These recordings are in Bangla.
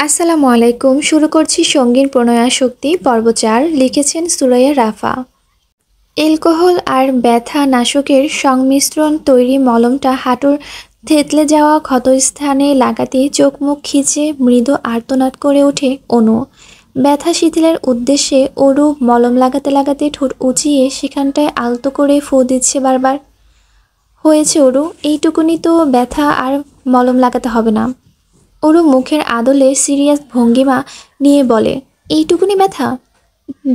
আসসালামু আলাইকুম। শুরু করছি সঙ্গীর প্রণয়াসক্তি পর্ব ৪। লিখেছেন সুরাইয়া রাফা। অ্যালকোহল আর ব্যথা নাশকের সংমিশ্রণ তৈরি মলমটা হাঁটুর থেতলে যাওয়া ক্ষতস্থানে লাগাতেই চোখ মুখ খিচে মৃদু আর্তনাদ করে ওঠে অনু। ব্যথা শিথিলের উদ্দেশ্যে অরু মলম লাগাতে লাগাতে ঠোঁট উঁচিয়ে সেখানটায় আলতো করে ফু দিচ্ছে বারবার। হয়েছে অরু, এইটুকুনি তো ব্যথা, আর মলম লাগাতে হবে না। অরু মুখের আদলে সিরিয়াস ভঙ্গিমা নিয়ে বলে, এইটুকুনি ব্যথা?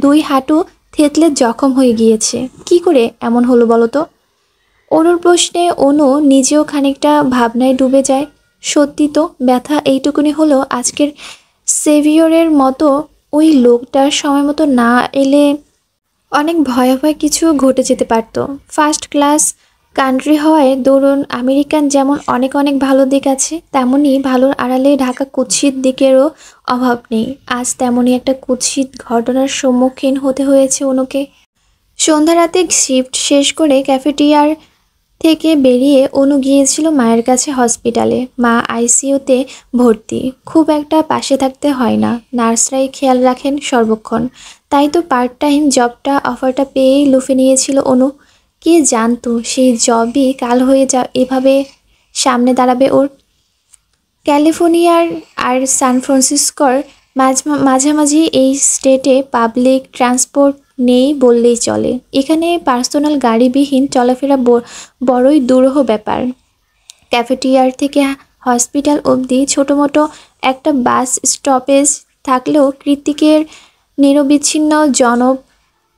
দুই হাঁটু থেতলে জখম হয়ে গিয়েছে, কি করে এমন হলো বলো তো? অনুর প্রশ্নে অনু নিজেও খানিকটা ভাবনায় ডুবে যায়। সত্যি তো, ব্যথা এইটুকুনি হলো। আজকের সেভিয়রের মতো ওই লোকটার সময় মতো না এলে অনেক ভয়াবহ কিছু ঘটে যেতে পারত। ফার্স্ট ক্লাস কান্ট্রি হওয়ায় দরুন আমেরিকান যেমন অনেক অনেক ভালো দিক আছে, তেমনি ভালোর আড়ালে ঢাকা কুৎসিত দিকেরও অভাব নেই। আজ তেমনই একটা কুৎসিত ঘটনার সম্মুখীন হতে হয়েছে অনুকে। সন্ধ্যা রাতে শিফট শেষ করে ক্যাফেটেরিয়ার থেকে বেরিয়ে অনু গিয়েছিল মায়ের কাছে হসপিটালে। মা আইসিইউতে ভর্তি, খুব একটা পাশে থাকতে হয় না, নার্সরাই খেয়াল রাখেন সর্বক্ষণ। তাই তো পার্ট টাইম জবটা অফারটা পেয়েই লুফে নিয়েছিল অনু। কে জানতো সেই জবই কাল হয়ে এভাবে সামনে দাঁড়াবে ওর। ক্যালিফোর্নিয়ার আর সান ফ্রান্সিসকোর মাঝামাঝি এই স্টেটে পাবলিক ট্রান্সপোর্ট নেই বললেই চলে। এখানে পার্সোনাল গাড়িবিহীন চলাফেরা বড়ই দুরূহ ব্যাপার। ক্যাফেটেরিয়ার থেকে হসপিটাল অবধি ছোটোমোটো একটা বাস স্টপেজ থাকলেও কৃত্তিকের নিরবিচ্ছিন্ন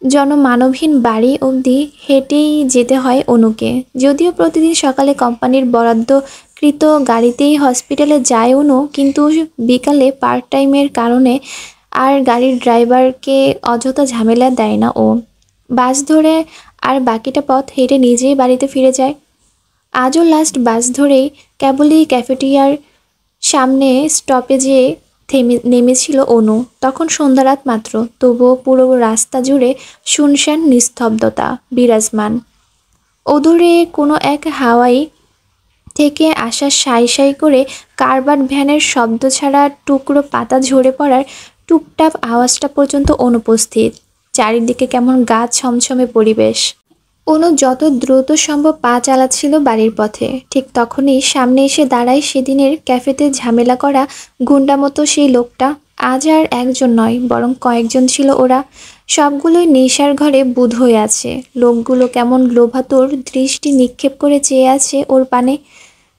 জনমানবহীন বাড়ি অবধি হেঁটেই যেতে হয় অনুকে। যদিও প্রতিদিন সকালে কোম্পানির বরাদ্দকৃত গাড়িতেই হসপিটালে যায় অনু, কিন্তু বিকালে পার্ট টাইমের কারণে আর গাড়ির ড্রাইভারকে অযথা ঝামেলা দেয় না ও। বাস ধরে আর বাকিটা পথ হেঁটে নিজেই বাড়িতে ফিরে যায়। আজও লাস্ট বাস ধরেই কেবলই ক্যাফেটেরিয়ার সামনে স্টপেজে নেমেছিল অনু। তখন সন্ধ্যা রাত মাত্র, তবুও পুরো রাস্তা জুড়ে শুনশান নিস্তব্ধতা বিরাজমান। অদূরে কোনো এক হাওয়াই থেকে আসা সাই সাই করে কারবার ভ্যানের শব্দ ছাড়া টুকরো পাতা ঝরে পড়ার টুপটাপ আওয়াজটা পর্যন্ত অনুপস্থিত। চারিদিকে কেমন গা ছমছমে পরিবেশ। অনু যত দ্রুত সম্ভব পা চালাচ্ছিল বাড়ির পথে, ঠিক তখনই সামনে এসে দাঁড়ায় সেদিনের ক্যাফেতে ঝামেলা করা গুন্ডা মতো সেই লোকটা। আজ আর একজন নয়, বরং কয়েকজন ছিল ওরা। সবগুলোই নেশার ঘরে বুঁদ হয়ে আছে। লোকগুলো কেমন লোভাতুর দৃষ্টি নিক্ষেপ করে চেয়ে আছে ওর পানে।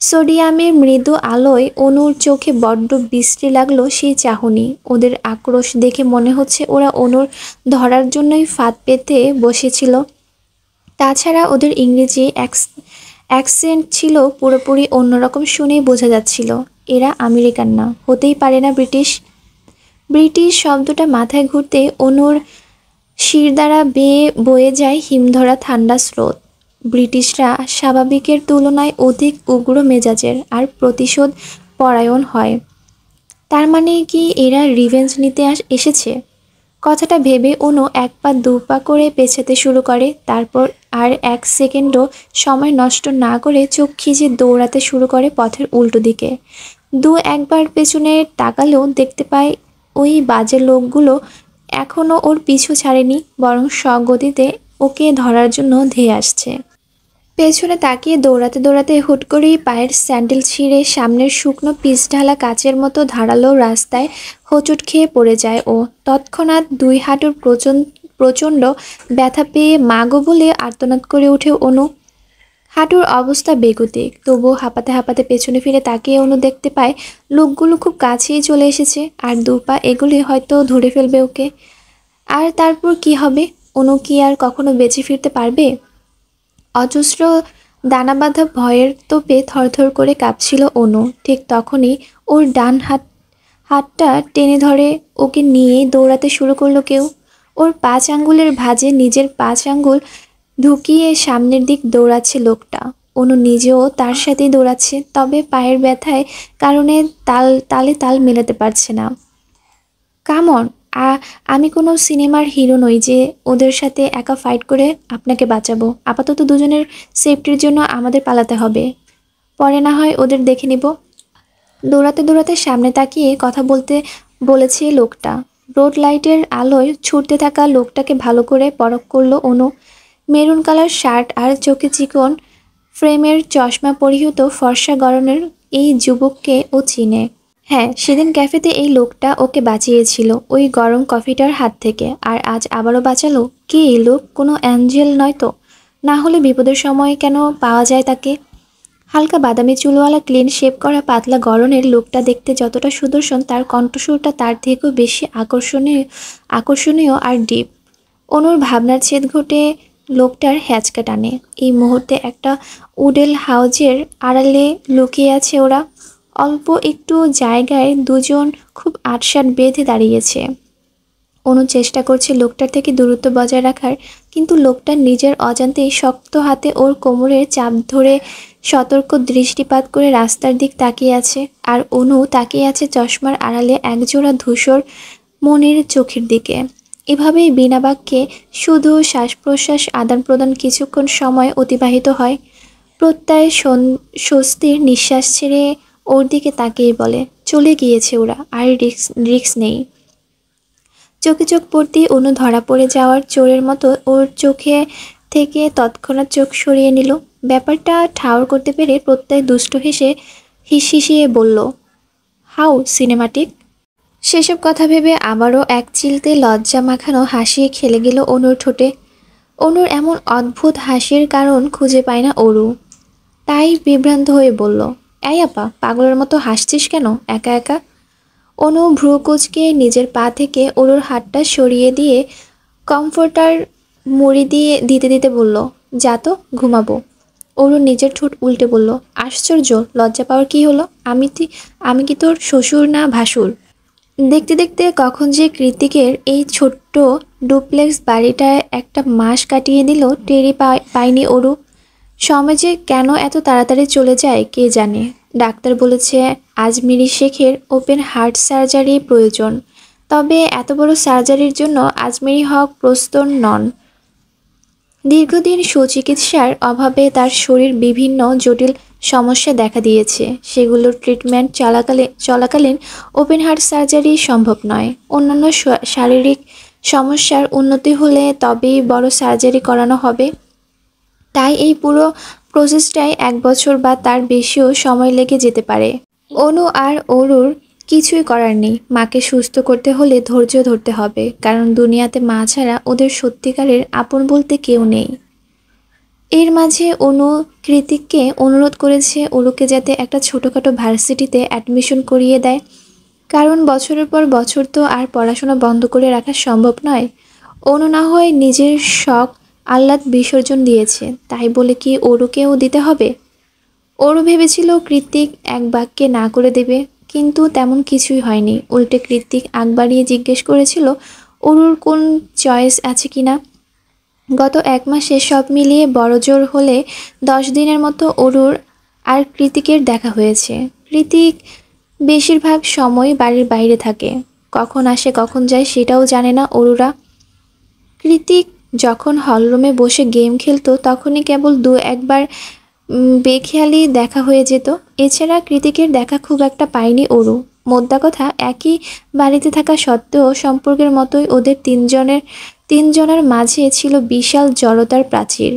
সোডিয়ামের মৃদু আলোয় অনুর চোখে বড্ড বিশ্রী লাগলো সেই চাহনি। ওদের আক্রোশ দেখে মনে হচ্ছে ওরা অনুর ধরার জন্যই ফাঁদ পেতে বসেছিল। তাছাড়া ওদের ইংরেজি অ্যাকসেন্ট ছিল পুরোপুরি অন্যরকম, শুনেই বোঝা যাচ্ছিল এরা আমেরিকান না, হতেই পারে না ব্রিটিশ। ব্রিটিশ শব্দটা মাথায় ঘুরতে অনুর শিরদাঁড়া বেয়ে বয়ে যায় হিমধরা ঠান্ডা স্রোত। ব্রিটিশরা স্বাভাবিকের তুলনায় অধিক উগ্র মেজাজের আর প্রতিশোধ পরায়ণ হয়। তার মানে কি এরা রিভেঞ্জ নিতে এসেছে? কথাটা ভেবে অনু এক পা দু পা করে পেছাতে শুরু করে। তারপর আর এক সেকেন্ডও সময় নষ্ট না করে চোখ খিজে দৌড়াতে শুরু করে পথের উল্টো দিকে। একবার পেছনে তাকালেও দেখতে পায় ওই বাজে লোকগুলো এখনও ওর পিছু ছাড়েনি, বরং স্বগতিতে ওকে ধরার জন্য ধেয়ে আসছে। পেছনে তাকিয়ে দৌড়াতে দৌড়াতে হুট করেই পায়ের স্যান্ডেল ছিঁড়ে সামনের শুকনো পিচঢালা কাচের মতো ধারালো রাস্তায় হোঁচট খেয়ে পড়ে যায় ও। তৎক্ষণাৎ দুই হাঁটুর প্রচণ্ড ব্যথা পেয়ে মাগো বলে আর্তনাদ করে ওঠে অনু। হাঁটুর অবস্থা বেগতিক, তবুও হাঁপাতে হাঁপাতে পেছনে ফিরে তাকিয়ে অনু দেখতে পায় লোকগুলো খুব কাছেই চলে এসেছে। আর দু পা এগুলি হয়তো ধরে ফেলবে ওকে। আর তারপর কি হবে? অনু কি আর কখনো বেঁচে ফিরতে পারবে? অজস্র দানাবাঁধা ভয়ের তোপে থরথর করে কাঁপছিল অনু। ঠিক তখনই ওর ডান হাতটা টেনে ধরে ওকে নিয়ে দৌড়াতে শুরু করলো কেউ। ওর 5 আঙ্গুলের ভাঁজে নিজের 5 আঙ্গুল ঢুকিয়ে সামনের দিক দৌড়াচ্ছে লোকটা। অনু নিজেও তার সাথেই দৌড়াচ্ছে, তবে পায়ের ব্যথায় কারণে তালে তাল মেলাতে পারছে না। কামন, আমি কোনো সিনেমার হিরো নই যে ওদের সাথে একা ফাইট করে আপনাকে বাঁচাবো। আপাতত দুজনের সেফটির জন্য আমাদের পালাতে হবে, পরে না হয় ওদের দেখে নিব। দৌড়াতে দৌড়াতে সামনে তাকিয়ে কথা বলতে বলেছে লোকটা। রোড লাইটের আলোয় ছুটতে থাকা লোকটাকে ভালো করে পরখ করলো অনু। মেরুন কালার শার্ট আর চোখে চিকন ফ্রেমের চশমা পরিহিত ফর্সা গড়নের এই যুবককে ও চিনে। হ্যাঁ, সেদিন ক্যাফেতে এই লোকটা ওকে বাঁচিয়েছিল ওই গরম কফিটার হাত থেকে, আর আজ আবারও বাঁচালো। কে এই লোক? কোনো অ্যাঞ্জেল নয় তো? না হলে বিপদের সময় কেন পাওয়া যায় তাকে? হালকা বাদামি চুলওয়ালা ক্লিন শেভ করা পাতলা গড়নের লোকটা দেখতে যতটা সুদর্শন, তার কণ্ঠস্বরটা তার থেকেও বেশি আকর্ষণীয় আর ডিপ। অনুর ভাবনার ছেদ ঘটে লোকটার হ্যাচকা টানে। এই মুহূর্তে একটা উডেল হাউজের আড়ালে লুকিয়ে আছে ওরা। অল্প একটু জায়গায় দুজন খুব আটসাট বেঁধে দাঁড়িয়েছে। অনু চেষ্টা করছে লোকটার থেকে দূরত্ব বজায় রাখার, কিন্তু লোকটার নিজের অজান্তেই শক্ত হাতে ওর কোমরের চাপ ধরে সতর্ক দৃষ্টিপাত করে রাস্তার দিক তাকিয়ে আছে। আর অনু তাকিয়ে আছে চশমার আড়ালে একজোড়া ধূসর মনের চোখের দিকে। এভাবেই বিনা বাক্যে শুধু শ্বাস প্রশ্বাস আদান প্রদান কিছুক্ষণ সময় অতিবাহিত হয়। প্রত্যয় স্বস্তির নিঃশ্বাস ছেড়ে ওর দিকে তাকিয়ে বলে, চলে গিয়েছে ওরা, আর রিস্ক নেই। চোখে চোখ পড়তেই অনু ধরা পড়ে যাওয়ার চোরের মতো ওর চোখে থেকে তৎক্ষণাৎ চোখ সরিয়ে নিল। ব্যাপারটা ঠাউর করতে পেরে প্রত্যয় দুষ্ট হেসে হিসিয়ে বলল, হাউ সিনেমাটিক। সেসব কথা ভেবে আবারও এক চিলতে লজ্জা মাখানো হাসি খেলে গেল অনুর ঠোঁটে। অনুর এমন অদ্ভুত হাসির কারণ খুঁজে পায় না অরু, তাই বিভ্রান্ত হয়ে বলল, এই আপা, পাগলের মতো হাসছিস কেন একা একা? অনু ভ্রু কুঁচকে নিজের পা থেকে অরুর হাতটা সরিয়ে দিয়ে কমফোর্টার মুড়ি দিতে দিতে বলল, যা তো, ঘুমাবো। অরু নিজের ঠোঁট উল্টে বলল, আশ্চর্য, লজ্জা পাওয়ার কি হলো? আমি কি তোর শ্বশুর না ভাসুর? দেখতে দেখতে কখন যে কৃতিকের এই ছোট্ট ডুপ্লেক্স বাড়িটায় একটা মাস কাটিয়ে দিল টেরই পায়নি অরু। সময় যে কেন এত তাড়াতাড়ি চলে যায় কে জানে। ডাক্তার বলেছে আজমিরি শেখের ওপেন হার্ট সার্জারি প্রয়োজন, তবে এত বড় সার্জারির জন্য আজমিরি হক প্রস্তুত নন। দীর্ঘদিন সুচিকিৎসার অভাবে তার শরীর বিভিন্ন জটিল সমস্যা দেখা দিয়েছে। সেগুলোর ট্রিটমেন্ট চলাকালীন ওপেন হার্ট সার্জারি সম্ভব নয়। অন্যান্য শারীরিক সমস্যার উন্নতি হলে তবেই বড় সার্জারি করানো হবে। তাই এই পুরো প্রসেসটাই 1 বছর বা তার বেশিও সময় লেগে যেতে পারে। অনু আর অরুর কিছুই করার নেই। মাকে সুস্থ করতে হলে ধৈর্য ধরতে হবে, কারণ দুনিয়াতে মা ছাড়া ওদের সত্যিকারের আপন বলতে কেউ নেই। এর মাঝে অনু কৃতিককে অনুরোধ করেছে অরুকে যাতে একটা ছোটোখাটো ভার্সিটিতে অ্যাডমিশন করিয়ে দেয়, কারণ বছরের পর বছর তো আর পড়াশোনা বন্ধ করে রাখা সম্ভব নয়। অনু না হয় নিজের শখ আহ্লাদ বিসর্জন দিয়েছে, তাই বলে কি অরুকেও দিতে হবে? অরু ভেবেছিল কৃতিক এক বাক্যে না করে দেবে, কিন্তু তেমন কিছুই হয়নি। উল্টে কৃতিক আগ বাড়িয়ে জিজ্ঞেস করেছিল অরুর কোন চয়েস আছে কিনা। গত 1 মাসে সব মিলিয়ে বড়জোর হলে 10 দিনের মতো অরুর আর কৃতিকের দেখা হয়েছে। কৃতিক বেশিরভাগ সময় বাড়ির বাইরে থাকে, কখন আসে কখন যায় সেটাও জানে না অরুরা। কৃতিক যখন হলরুমে বসে গেম খেলতো তখনই কেবল 2-1 বার বেখেয়ালি দেখা হয়ে যেত। এছাড়া কৃতিকের দেখা খুব একটা পায়নি অরু। মোদ্দা কথা, একই বাড়িতে থাকা সত্ত্বেও সম্পর্কের মতোই ওদের তিনজনের মাঝে ছিল বিশাল জড়তার প্রাচীর।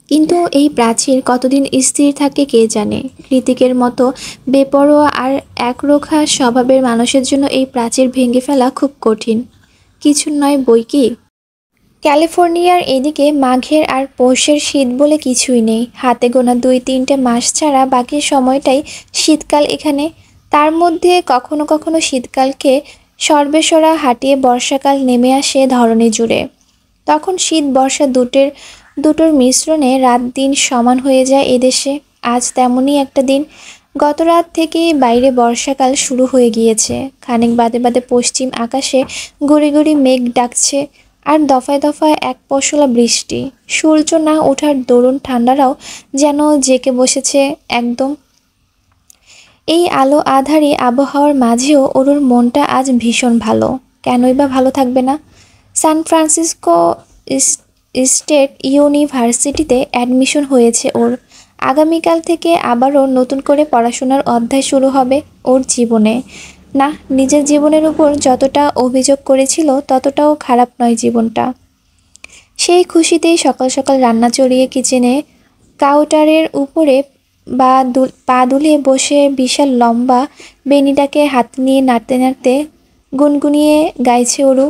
কিন্তু এই প্রাচীর কতদিন স্থির থাকে কে জানে। কৃতিকের মতো বেপরোয়া আর একরোখা স্বভাবের মানুষের জন্য এই প্রাচীর ভেঙে ফেলা খুব কঠিন কিছু নয় বই কি। ক্যালিফোর্নিয়ার এদিকে মাঘের আর পৌষের শীত বলে কিছুই নেই। হাতে গোনা 2-3টে মাস ছাড়া বাকি সময়টাই শীতকাল এখানে। তার মধ্যে কখনো কখনো শীতকালকে সর্বেসরা হাঁটিয়ে বর্ষাকাল নেমে আসে ধরণী জুড়ে। তখন শীত বর্ষা দুটোর মিশ্রণে রাত দিন সমান হয়ে যায় এদেশে। আজ তেমনই একটা দিন। গত রাত থেকেই বাইরে বর্ষাকাল শুরু হয়ে গিয়েছে। খানিক বাদে বাদে পশ্চিম আকাশে গুড়ি গুড়ি মেঘ ডাকছে, আর দফায় দফায় এক পশলা বৃষ্টি। সূর্য না ওঠার দরুন ঠান্ডারাও যেন জেঁকে বসেছে একদম। এই আলো আঁধারি আবহাওয়ার মাঝেও অরুর মনটা আজ ভীষণ ভালো। কেনই বা ভালো থাকবে না? সান ফ্রান্সিসকো স্টেট ইউনিভার্সিটিতে অ্যাডমিশন হয়েছে ওর। আগামীকাল থেকে আবারও নতুন করে পড়াশোনার অধ্যায় শুরু হবে ওর জীবনে। না, নিজের জীবনের উপর যতটা অভিযোগ করেছিল ততটাও খারাপ নয় জীবনটা। সেই খুশিতেই সকাল সকাল রান্না চড়িয়ে কিচেনে কাউন্টারের উপরে পা দুলিয়ে বসে বিশাল লম্বা বেনিটাকে হাত নিয়ে নাড়তে নাড়তে গুনগুনিয়ে গাইছে ওরু।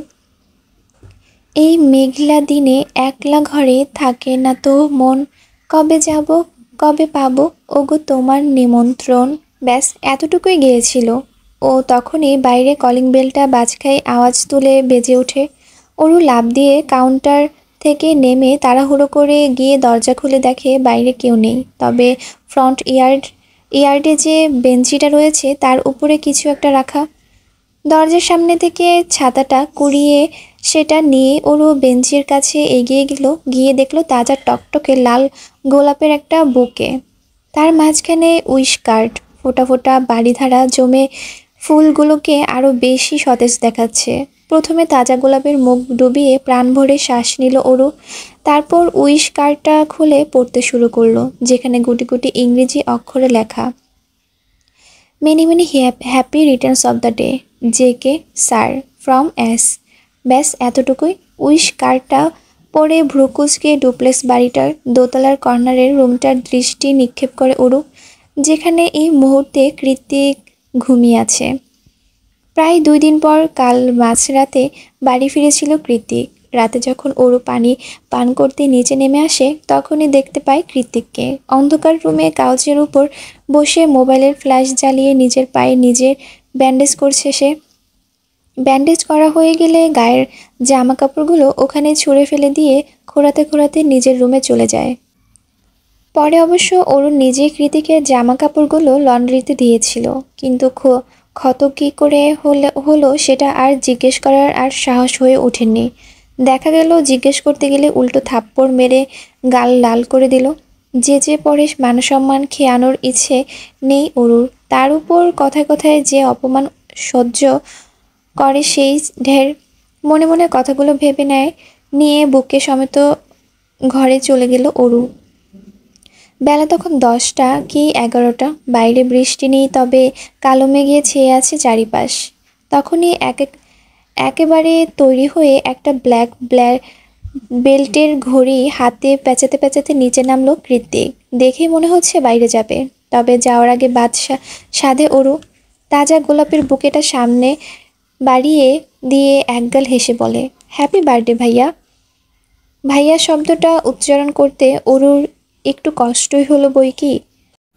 এই মেঘলা দিনে একলা ঘরে থাকে না তো মন, কবে যাব কবে পাবো ওগো তোমার নিমন্ত্রণ। ব্যাস এতটুকুই গিয়েছিল ও। তখনই বাইরে কলিং বেলটা বাজখাই আওয়াজ তুলে বেজে ওঠে। ওরু লাফ দিয়ে কাউন্টার থেকে নেমে তাড়াহুড়ো করে গিয়ে দরজা খুলে দেখে বাইরে কেউ নেই, তবে ফ্রন্ট ইয়ার্ডে যে বেঞ্চিটা রয়েছে তার উপরে কিছু একটা রাখা। দরজার সামনে থেকে ছাতাটা কুড়িয়ে সেটা নিয়ে ওরও বেঞ্চের কাছে এগিয়ে গেল। গিয়ে দেখলো তাজা টকটকে লাল গোলাপের একটা বুকে, তার মাঝখানে উইশ কার্ড। ফোটা ফোটা বাড়িধারা জমে ফুলগুলোকে আরও বেশি সতেজ দেখাচ্ছে। প্রথমে তাজা গোলাপের মুখ ডুবিয়ে প্রাণ ভরে শ্বাস নিল ওরু। তারপর উইশ কার্ডটা খুলে পড়তে শুরু করলো, যেখানে গুটি গুটি ইংরেজি অক্ষরে লেখা, many many happy returns of the day, J K. Sir from us. ব্যাস এতটুকুই। উইশ কার্ডটা পরে ভ্রুকুচকে ডুপ্লেক্স বাড়িটার দোতলার কর্নারের রুমটার দৃষ্টি নিক্ষেপ করে ওরু, যেখানে এই মুহূর্তে কৃতিক ঘুমিয়ে আছে। প্রায় 2 দিন পর কাল মাঝরাতে বাড়ি ফিরেছিল কৃতিক। রাতে যখন ওরু পানি পান করতে নিচে নেমে আসে তখনই দেখতে পায় কৃতিককে অন্ধকার রুমে কাউচের উপর বসে মোবাইলের ফ্ল্যাশ জ্বালিয়ে নিজের পায়ে নিজের ব্যান্ডেজ করছে সে। ব্যান্ডেজ করা হয়ে গেলে গায়ের জামা কাপড়গুলো ওখানে ছুঁড়ে ফেলে দিয়ে খোঁড়াতে খোঁড়াতে নিজের রুমে চলে যায়। পরে অবশ্য অরুণ নিজেই কৃতিকের জামা কাপড়গুলো লন্ড্রিতে দিয়েছিল, কিন্তু ক্ষত কী করে হলো সেটা আর জিজ্ঞেস করার আর সাহস হয়ে ওঠেনি। দেখা গেল জিজ্ঞেস করতে গেলে উল্টো থাপ্পড় মেরে গাল লাল করে দিল। যে পরে মানসম্মান খেয়ানোর ইচ্ছে নেই অরুর, তার উপর কথায় কথায় যে অপমান সহ্য করে সেই ঢের। মনে মনে কথাগুলো ভেবে নিয়ে বুকে সমেত ঘরে চলে গেল অরু। বেলা তখন 10টা কি 11টা। বাইরে বৃষ্টি নেই, তবে কালো মেঘে ছেয়ে আছে চারিপাশ। তখনই একেবারে তৈরি হয়ে একটা ব্ল্যাক বেল্টের ঘড়ি হাতে পেঁচাতে পেঁচাতে নিচে নামলো কৃতিক। দেখেই মনে হচ্ছে বাইরে যাবে, তবে যাওয়ার আগে সাধে অরু। তাজা গোলাপের বুকেটা সামনে বাড়িয়ে দিয়ে একগাল হেসে বলে, হ্যাপি বার্থডে ভাইয়া। ভাইয়া শব্দটা উচ্চারণ করতে অরুর একটু কষ্টই হলো বই কি।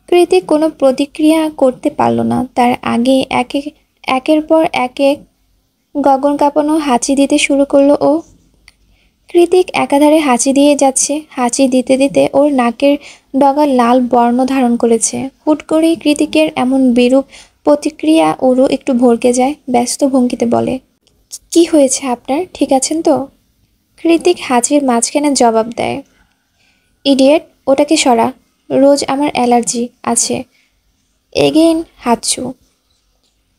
কৃতিক কোনো প্রতিক্রিয়া করতে পারল না। তার আগে একের পর এক গগন কাঁপানো হাঁচি দিতে শুরু করলো ও। কৃতিক একাধারে হাঁচি দিয়ে যাচ্ছে। হাঁচি দিতে দিতে ওর নাকের ডগা লাল বর্ণ ধারণ করেছে। হুট করেই কৃতিকের এমন বিরূপ প্রতিক্রিয়া ওরও একটু ভড়কে যায়। ব্যস্ত ভঙ্গিতে বলে, কি হয়েছে আপনার, ঠিক আছেন তো? কৃতিক হাঁচির মাঝখানে জবাব দেয়, ইডিয়েট, ওটাকে সরা, রোজ আমার অ্যালার্জি আছে। এগেইন হাঁচু।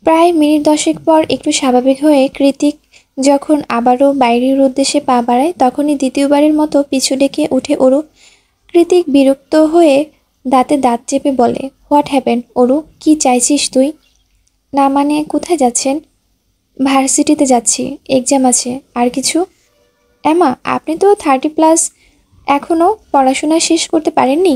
প্রায় মিনিট 10 পর একটু স্বাভাবিক হয়ে কৃতিক যখন আবারও বাইরের উদ্দেশ্যে পা বাড়ায় তখনই দ্বিতীয়বারের মতো পিছু ডেকে উঠে অরু। কৃতিক বিরক্ত হয়ে দাঁতে দাঁত চেপে বলে, হোয়াট হ্যাপেন অরু, কি চাইছিস তুই? না মানে কোথায় যাচ্ছেন? ভার্সিটিতে যাচ্ছি, এক্সাম আছে। আর কিছু? এমা, আপনি তো 30+ এখনও পড়াশোনা শেষ করতে পারেননি।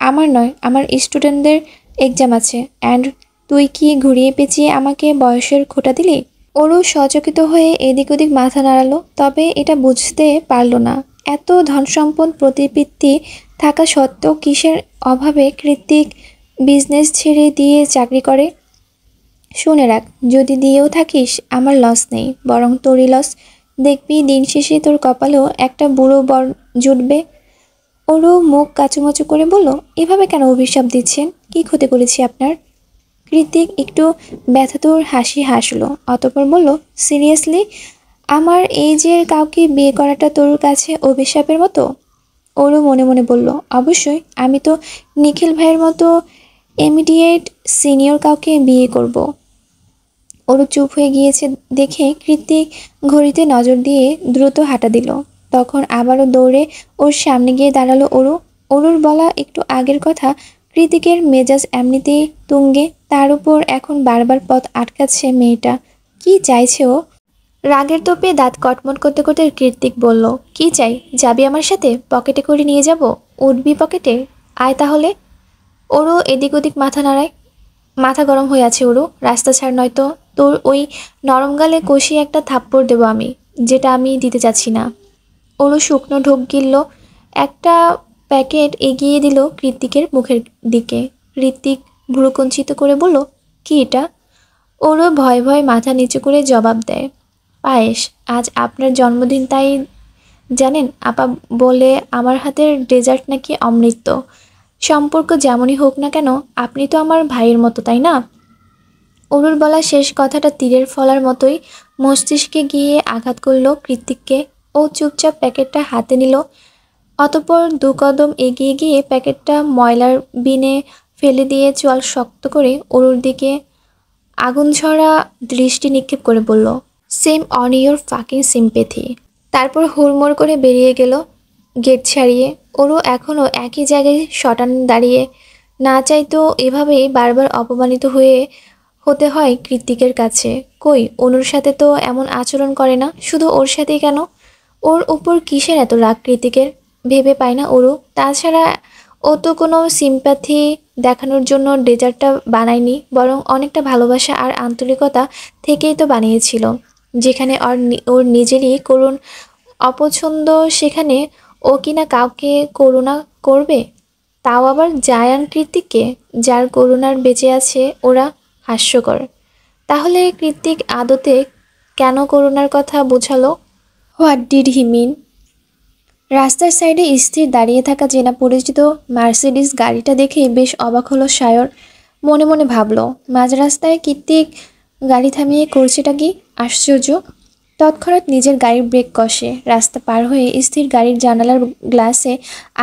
আমার নয়, আমার স্টুডেন্টদের এক্সাম আছে। অ্যান্ড তুই কি ঘুরিয়ে পেঁচিয়ে আমাকে বয়সের খোঁটা দিলি? ওরও সচকিত হয়ে এদিক ওদিক মাথা নাড়ালো, তবে এটা বুঝতে পারল না এত ধনসম্পদ প্রতিপত্তি থাকা সত্ত্বেও কিসের অভাবে কৃতিক বিজনেস ছেড়ে দিয়ে চাকরি করে। শুনে রাখ, যদি দিয়েও থাকিস আমার লস নেই, বরং তোরই লস। দেখবি দিন শেষে তোর কপালেও একটা বুড়ো বর জুটবে। ওরও মুখ কাচুমাচু করে বলল, এভাবে কেন অভিশাপ দিচ্ছেন? কি ক্ষতি করেছি আপনার? কৃতিক একটু ব্যথাতুর হাসি হাসলো, অতঃপর বলল, সিরিয়াসলি, আমার এইজের কাউকে বিয়ে করাটা তোর কাছে অভিশাপের মতো? ওরও মনে মনে বলল, অবশ্যই, আমি তো নিখিল ভাইয়ের মতো ইমিডিয়েট সিনিয়র কাউকে বিয়ে করব। ওরও চুপ হয়ে গিয়েছে দেখে কৃতিক ঘড়িতে নজর দিয়ে দ্রুত হাঁটা দিল। তখন আবারও দৌড়ে ওর সামনে গিয়ে দাঁড়ালো ওরও। অরুর বলা একটু আগের কথা, কৃতিকের মেজাজ এমনিতেই তুঙ্গে, তার উপর এখন বারবার পথ আটকাচ্ছে মেয়েটা। কি চাইছে ও? রাগের তোপে দাঁত কটমট করতে করতে কৃতিক বলল, কি চাই? যাবি আমার সাথে? পকেটে করে নিয়ে যাব? উঠবি পকেটে? আয় তাহলে। ওরও এদিক ওদিক মাথা নাড়ায়। মাথা গরম হয়ে আছে ওরও, রাস্তা ছাড় নয়তো তোর ওই নরম গালে কষিয়ে একটা থাপ্পড় দেবো আমি, যেটা আমি দিতে চাচ্ছি না। ওরও শুকনো ঢোক গিলল। একটা প্যাকেট এগিয়ে দিল কৃতিকের মুখের দিকে। কৃতিক ভ্রুকুঞ্চিত করে বলল, কি এটা? ওরও ভয় ভয় মাথা নিচু করে জবাব দেয়, পায়েস। আজ আপনার জন্মদিন, তাই জানেন আপা বলে আমার হাতের ডেজার্ট নাকি অমৃত। সম্পর্ক যেমনই হোক না কেন, আপনি তো আমার ভাইয়ের মতো, তাই না? অরুর বলা শেষ কথাটা তীরের ফলার মতোই মস্তিষ্কে গিয়ে আঘাত করল কৃতিককে। ও চুপচাপ প্যাকেটটা হাতে নিল, অতঃপর দু কদম এগিয়ে গিয়ে প্যাকেটটা ময়লার বিনে ফেলে দিয়ে চোয়াল শক্ত করে অরুর দিকে আগুন ঝরা দৃষ্টি নিক্ষেপ করে বলল, same on your fucking sympathy. তারপর হুড়মুড় করে বেরিয়ে গেল গেট ছাড়িয়ে। ওরও এখনও একই জায়গায় শটান দাঁড়িয়ে। না চাইতো এভাবেই বারবার অপমানিত হতে হয় কৃতিকের কাছে। কই, অনুর সাথে তো এমন আচরণ করে না, শুধু ওর সাথেই কেন? ওর উপর কিসের এত রাগ কৃতিকের? ভেবে পায় না ওরও। তাছাড়া ও তো কোনো সিম্প্যাথি দেখানোর জন্য ডেজার্টটা বানায়নি, বরং অনেকটা ভালোবাসা আর আন্তরিকতা থেকেই তো বানিয়েছিল। যেখানে ওর নিজেরই করুণ অপছন্দ, সেখানে ও কিনা কাউকে করুণা করবে, তাও আবার জায়ান কৃতিককে, যার করুণার বেঁচে আছে ওরা। হাস্যকর। তাহলে কৃতিক আদতে কেন করুণার কথা বোঝালো? হোয়াট ডিড হি মিন? রাস্তার সাইডে স্থির দাঁড়িয়ে থাকা চেনা পরিচিত মার্সিডিস গাড়িটা দেখে বেশ অবাক হলো সায়র। মনে মনে ভাবল, মাঝ রাস্তায় কৃতিক গাড়ি থামিয়ে করছেটা কি? আশ্চর্য। তৎক্ষণাৎ নিজের গাড়ির ব্রেক কষে রাস্তা পার হয়ে স্থির গাড়ির জানালার গ্লাসে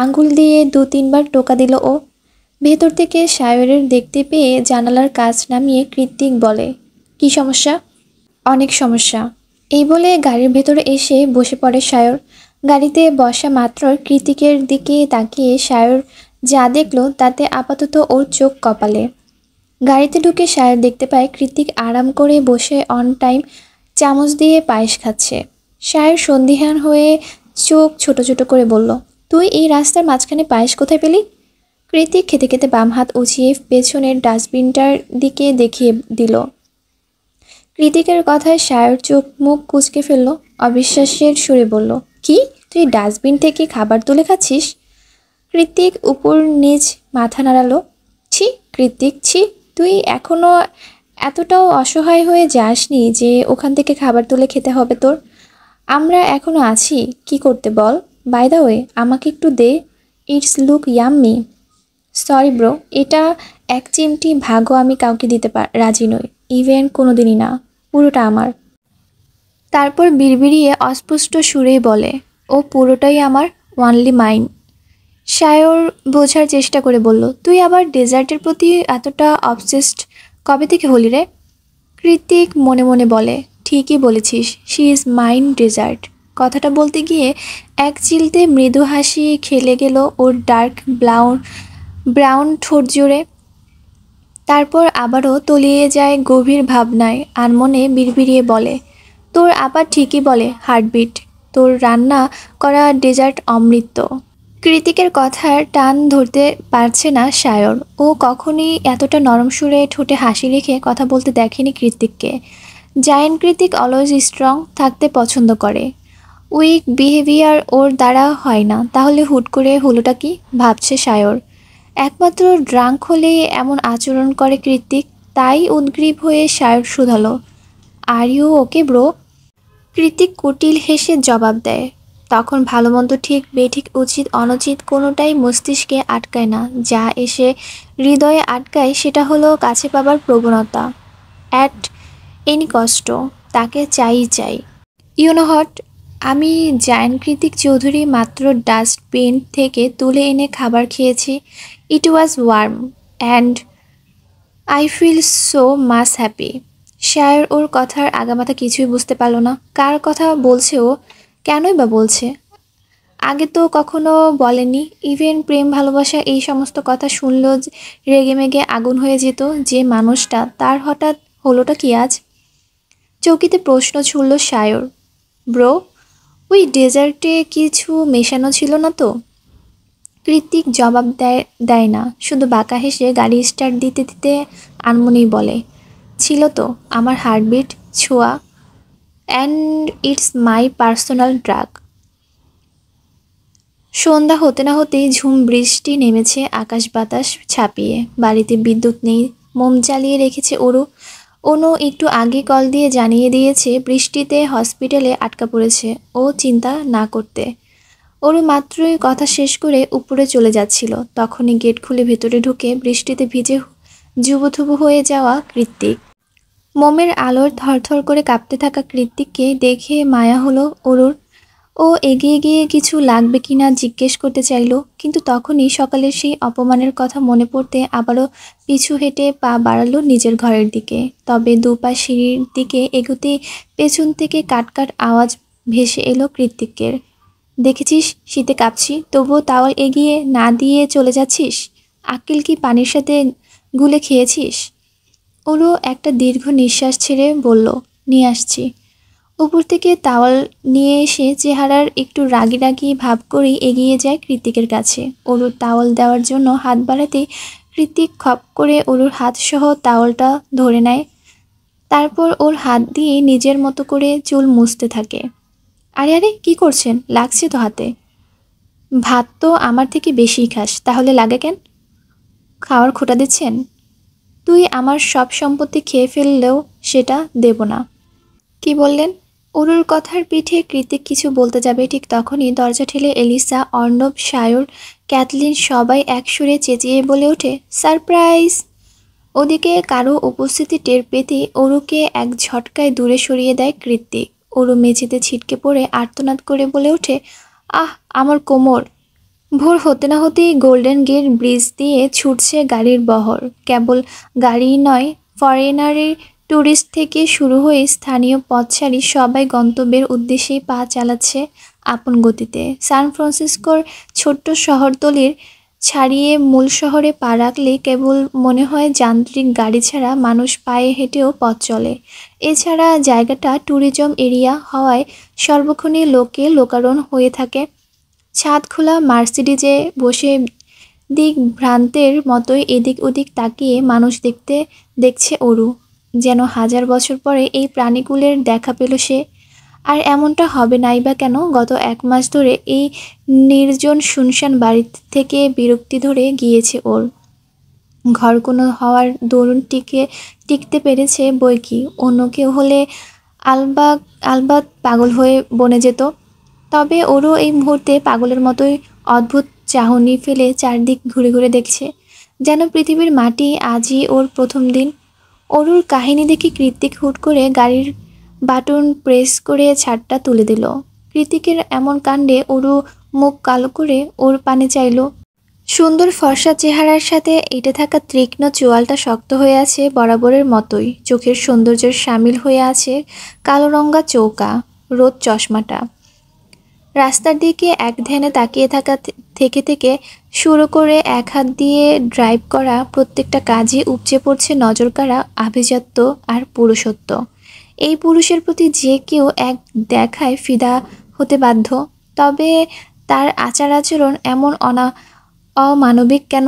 আঙ্গুল দিয়ে 2-3 বার টোকা দিল ও। ভেতর থেকে সায়রের দেখতে পেয়ে জানালার কাচ নামিয়ে কৃতিক বলে, কি সমস্যা? অনেক সমস্যা। এই বলে গাড়ির ভেতরে এসে বসে পড়ে সায়র। গাড়িতে বসা মাত্র কৃতিকের দিকে তাকিয়ে সায়র যা দেখলো তাতে আপাতত ওর চোখ কপালে। গাড়িতে ঢুকে সায়র দেখতে পায় কৃতিক আরাম করে বসে অন টাইম চামচ দিয়ে পায়েস খাচ্ছে। সায়র সন্দিহান হয়ে চোখ ছোট ছোট করে বলল, তুই এই রাস্তার মাঝখানে পায়েস কোথায় পেলি? কৃতিক খেতে খেতে বাম হাত উঁচিয়ে পেছনের ডাস্টবিনটার দিকে দেখিয়ে দিল। কৃতিকের কথায় সায়র চোখ মুখ কুঁচকে ফেলল, অবিশ্বাসের সুরে বলল, কি, তুই ডাস্টবিন থেকে খাবার তুলে খাচ্ছিস? কৃতিক উপর নিচ মাথা নাড়ালো। ছি কৃতিক, ছি। তুই এখনো এতটাও অসহায় হয়ে যাসনি যে ওখান থেকে খাবার তুলে খেতে হবে তোর? আমরা এখনো আছি, কি করতে বল? বাই দ্য ওয়ে, আমাকে একটু দে। It's look yummy. Sorry bro, এটা এক চিমটি ভাগও আমি কাউকে দিতে রাজি নই, ইভেন কোনোদিনই না। পুরোটা আমার। তারপর বিড়বিড়িয়ে অস্পষ্ট সুরেই বলে, ও পুরোটাই আমার, ওয়ানলি মাইন। সায়র বোঝার চেষ্টা করে বলল, তুই আবার ডেজার্টের প্রতি এতটা অবসেসড কবে থেকে হলি রে? কৃতিক মনে মনে বলে, ঠিকই বলেছিস, শি ইজ মাইন ডেজার্ট। কথাটা বলতে গিয়ে এক চিলতে মৃদু হাসি খেলে গেল ওর ডার্ক ব্রাউন ঠোঁট জুড়ে। তারপর আবারও তলিয়ে যায় গভীর ভাবনায়, আর মনে বিড়বিড়িয়ে বলে, তোর আবার ঠিকই বলে হার্টবিট। তোর রান্না করা ডেজার্ট অমৃত। কৃতিকের কথার টান ধরতে পারছে না সায়র। ও কখনই এতটা নরম সুরে ঠোঁটে হাসি রেখে কথা বলতে দেখেনি কৃতিককে। জায়ান্ট কৃতিক অলওয়েজ স্ট্রং থাকতে পছন্দ করে। উইক বিহেভিয়ার ওর দ্বারা হয় না। তাহলে হুট করে হলোটা কি, ভাবছে সায়র। একমাত্র ড্রাঙ্ক হলেই এমন আচরণ করে কৃতিক। তাই উদ্গ্রীব হয়ে Sayar শুধালো, are you okay bro? Kritik কুটিল হেসে জবাব দেয়, তখন ভালো মন্দ ঠিক বেঠিক উচিত অনুচিত কোনোটাই মস্তিষ্কে আটকায় না। যা এসে হৃদয়ে আটকায় সেটা হলো কাছে পাবার প্রবণতা। অ্যাট এনি কষ্ট, তাকে চাই। ইউনো হট, আমি জায়ান কৃতিক চৌধুরী মাত্র ডাস্টবিন থেকে তুলে এনে খাবার খেয়েছি। It was warm and I feel so much happy. Shayor ওর কথার আগামাথা কিছুই বুঝতে পারল না। কার কথা বলছে ও? কেনই বা বলছে? আগে তো কখনো বলেনি। ইভেন প্রেম ভালোবাসা এই সমস্ত কথা শুনলেও রেগেমেগে আগুন হয়ে যেত যে মানুষটা, তার হঠাৎ হলোটা কি আজ? চৌকিতে প্রশ্ন ছুড়ল সায়র। ব্রো, ওই ডেজার্টে কিছু মেশানো ছিল না তো? কৃত্তিক জবাব দেয় না, শুধু বাঁকা হেসে গাড়ি স্টার্ট দিতে দিতে আনমনেই বলে, ছিল তো, আমার হার্টবিট, ছোঁয়া, and it's my personal drug. সন্ধ্যা হতে না হতেই ঝুম বৃষ্টি নেমেছে আকাশ বাতাস ছাপিয়ে। বাড়িতে বিদ্যুৎ নেই, মোম জ্বালিয়ে রেখেছে ওরু। অনু একটু আগে কল দিয়ে জানিয়ে দিয়েছে বৃষ্টিতে হসপিটালে আটকা পড়েছে, ও চিন্তা না করতে। ওরু মাত্রই কথা শেষ করে উপরে চলে যাচ্ছিল, তখনই গেট খুলে ভেতরে ঢুকে বৃষ্টিতে ভিজে জুবুথুবু হয়ে যাওয়া কৃত্তিক। মোমের আলোর থরথর করে কাঁপতে থাকা কৃত্তিককে দেখে মায়া হলো অরুর। ও এগিয়ে গিয়ে কিছু লাগবে কিনা জিজ্ঞেস করতে চাইল, কিন্তু তখনই সকালের সেই অপমানের কথা মনে পড়তে আবারও পিছু হেঁটে পা বাড়ালো নিজের ঘরের দিকে। তবে দুপা সিঁড়ির দিকে এগোতেই পেছন থেকে কাটকাট আওয়াজ ভেসে এলো কৃত্তিকের। দেখেছিস শীতে কাঁপছি, তবুও তাওয়াল এগিয়ে না দিয়ে চলে যাচ্ছিস? আক্কেল কি পানির সাথে গুলে খেয়েছিস? ওরও একটা দীর্ঘ নিঃশ্বাস ছেড়ে বলল, নিয়ে আসছি। উপর থেকে তাওয়াল নিয়ে এসে চেহারার একটু রাগি রাগি ভাব করেই এগিয়ে যায় কৃত্তিকের কাছে। অরুর তাওয়াল দেওয়ার জন্য হাত বাড়াতেই কৃত্তিক খপ করে অরুর হাতসহ তাওয়ালটা ধরে নেয়। তারপর ওর হাত দিয়ে নিজের মতো করে চুল মুছতে থাকে। আরে আরে, কি করছেন? লাগছে তো হাতে। ভাত তো আমার থেকে বেশিই খাস, তাহলে লাগে কেন? খাওয়ার খোঁটা দিচ্ছেন? তুই আমার সব সম্পত্তি খেয়ে ফেললেও সেটা দেব না। কি বললেন? অরুর কথার পিঠে কৃতিক কিছু বলতে যাবে, ঠিক তখনই দরজা ঠেলে এলিসা, অর্ণব, সায়র, ক্যাথলিন সবাই একসুরে চেঁচিয়ে বলে ওঠে, সারপ্রাইজ! ওদিকে কারো উপস্থিতি টের পেতেই অরুকে এক ঝটকায় দূরে সরিয়ে দেয় কৃত্তিক। অরু মেঝেতে ছিটকে পড়ে আর্তনাদ করে বলে ওঠে, আহ, আমার কোমর! ভোর হতে না হতেই গোল্ডেন গেট ব্রিজ দিয়ে ছুটছে গাড়ির বহর। কেবল গাড়িই নয়, ফরেনারের, ট্যুরিস্ট থেকে শুরু হয়ে স্থানীয় পথচারী সবাই গন্তব্যের উদ্দেশ্যেই পা চালাচ্ছে আপন গতিতে। সান ফ্রান্সিসকোর ছোট্ট শহরতলির ছাড়িয়ে মূল শহরে পা রাখলে কেবল মনে হয় যান্ত্রিক গাড়ি ছাড়া মানুষ পায়ে হেঁটেও পথ চলে। এছাড়া জায়গাটা ট্যুরিজম এরিয়া হওয়ায় সর্বক্ষণই লোকে লোকারণ হয়ে থাকে। ছাদ খোলা মার্সিডিজে বসে দিকভ্রান্তের মতোই এদিক ওদিক তাকিয়ে মানুষ দেখছে অরু, যেন হাজার বছর পরে এই প্রাণীকুলের দেখা পেল সে। আর এমনটা হবে নাই বা কেন? গত 1 মাস ধরে এই নির্জন শুনশান বাড়ি থেকে বিরক্তি ধরে গিয়েছে ওর। ঘর কোনো হওয়ার দরুন টিকতে পেরেছে বৈকি। অন্য কেউ হলে আলবাত পাগল হয়ে বনে যেত। তবে ওরও এই মুহূর্তে পাগলের মতোই অদ্ভুত চাহনি ফেলে চারদিক ঘুরে ঘুরে দেখছে, যেন পৃথিবীর মাটি আজই ওর প্রথম দিন। অরুর কাহিনী দেখে কৃত্তিক হুট করে গাড়ির বাটন প্রেস করে ছাদটা তুলে দিল। কৃত্তিকের এমন কাণ্ডে অরু মুখ কালো করে ওর পানে চাইল। সুন্দর ফর্সা চেহারার সাথে এঁটে থাকা তীক্ষ্ণ চোয়ালটা শক্ত হয়ে আছে বরাবরের মতোই। চোখের সৌন্দর্যের সামিল হয়ে আছে কালো রঙা চৌকা রোদ চশমাটা। রাস্তার দিকে এক ধ্যানে তাকিয়ে থাকা থেকে থেকে শুরু করে এক হাত দিয়ে ড্রাইভ করা প্রত্যেকটা কাজই উপচে পড়ছে নজরকাড়া আভিজাত্য আর পুরুষত্ব। এই পুরুষের প্রতি যে কেউ এক দেখায় ফিদা হতে বাধ্য। তবে তার আচার আচরণ এমন অমানবিক কেন,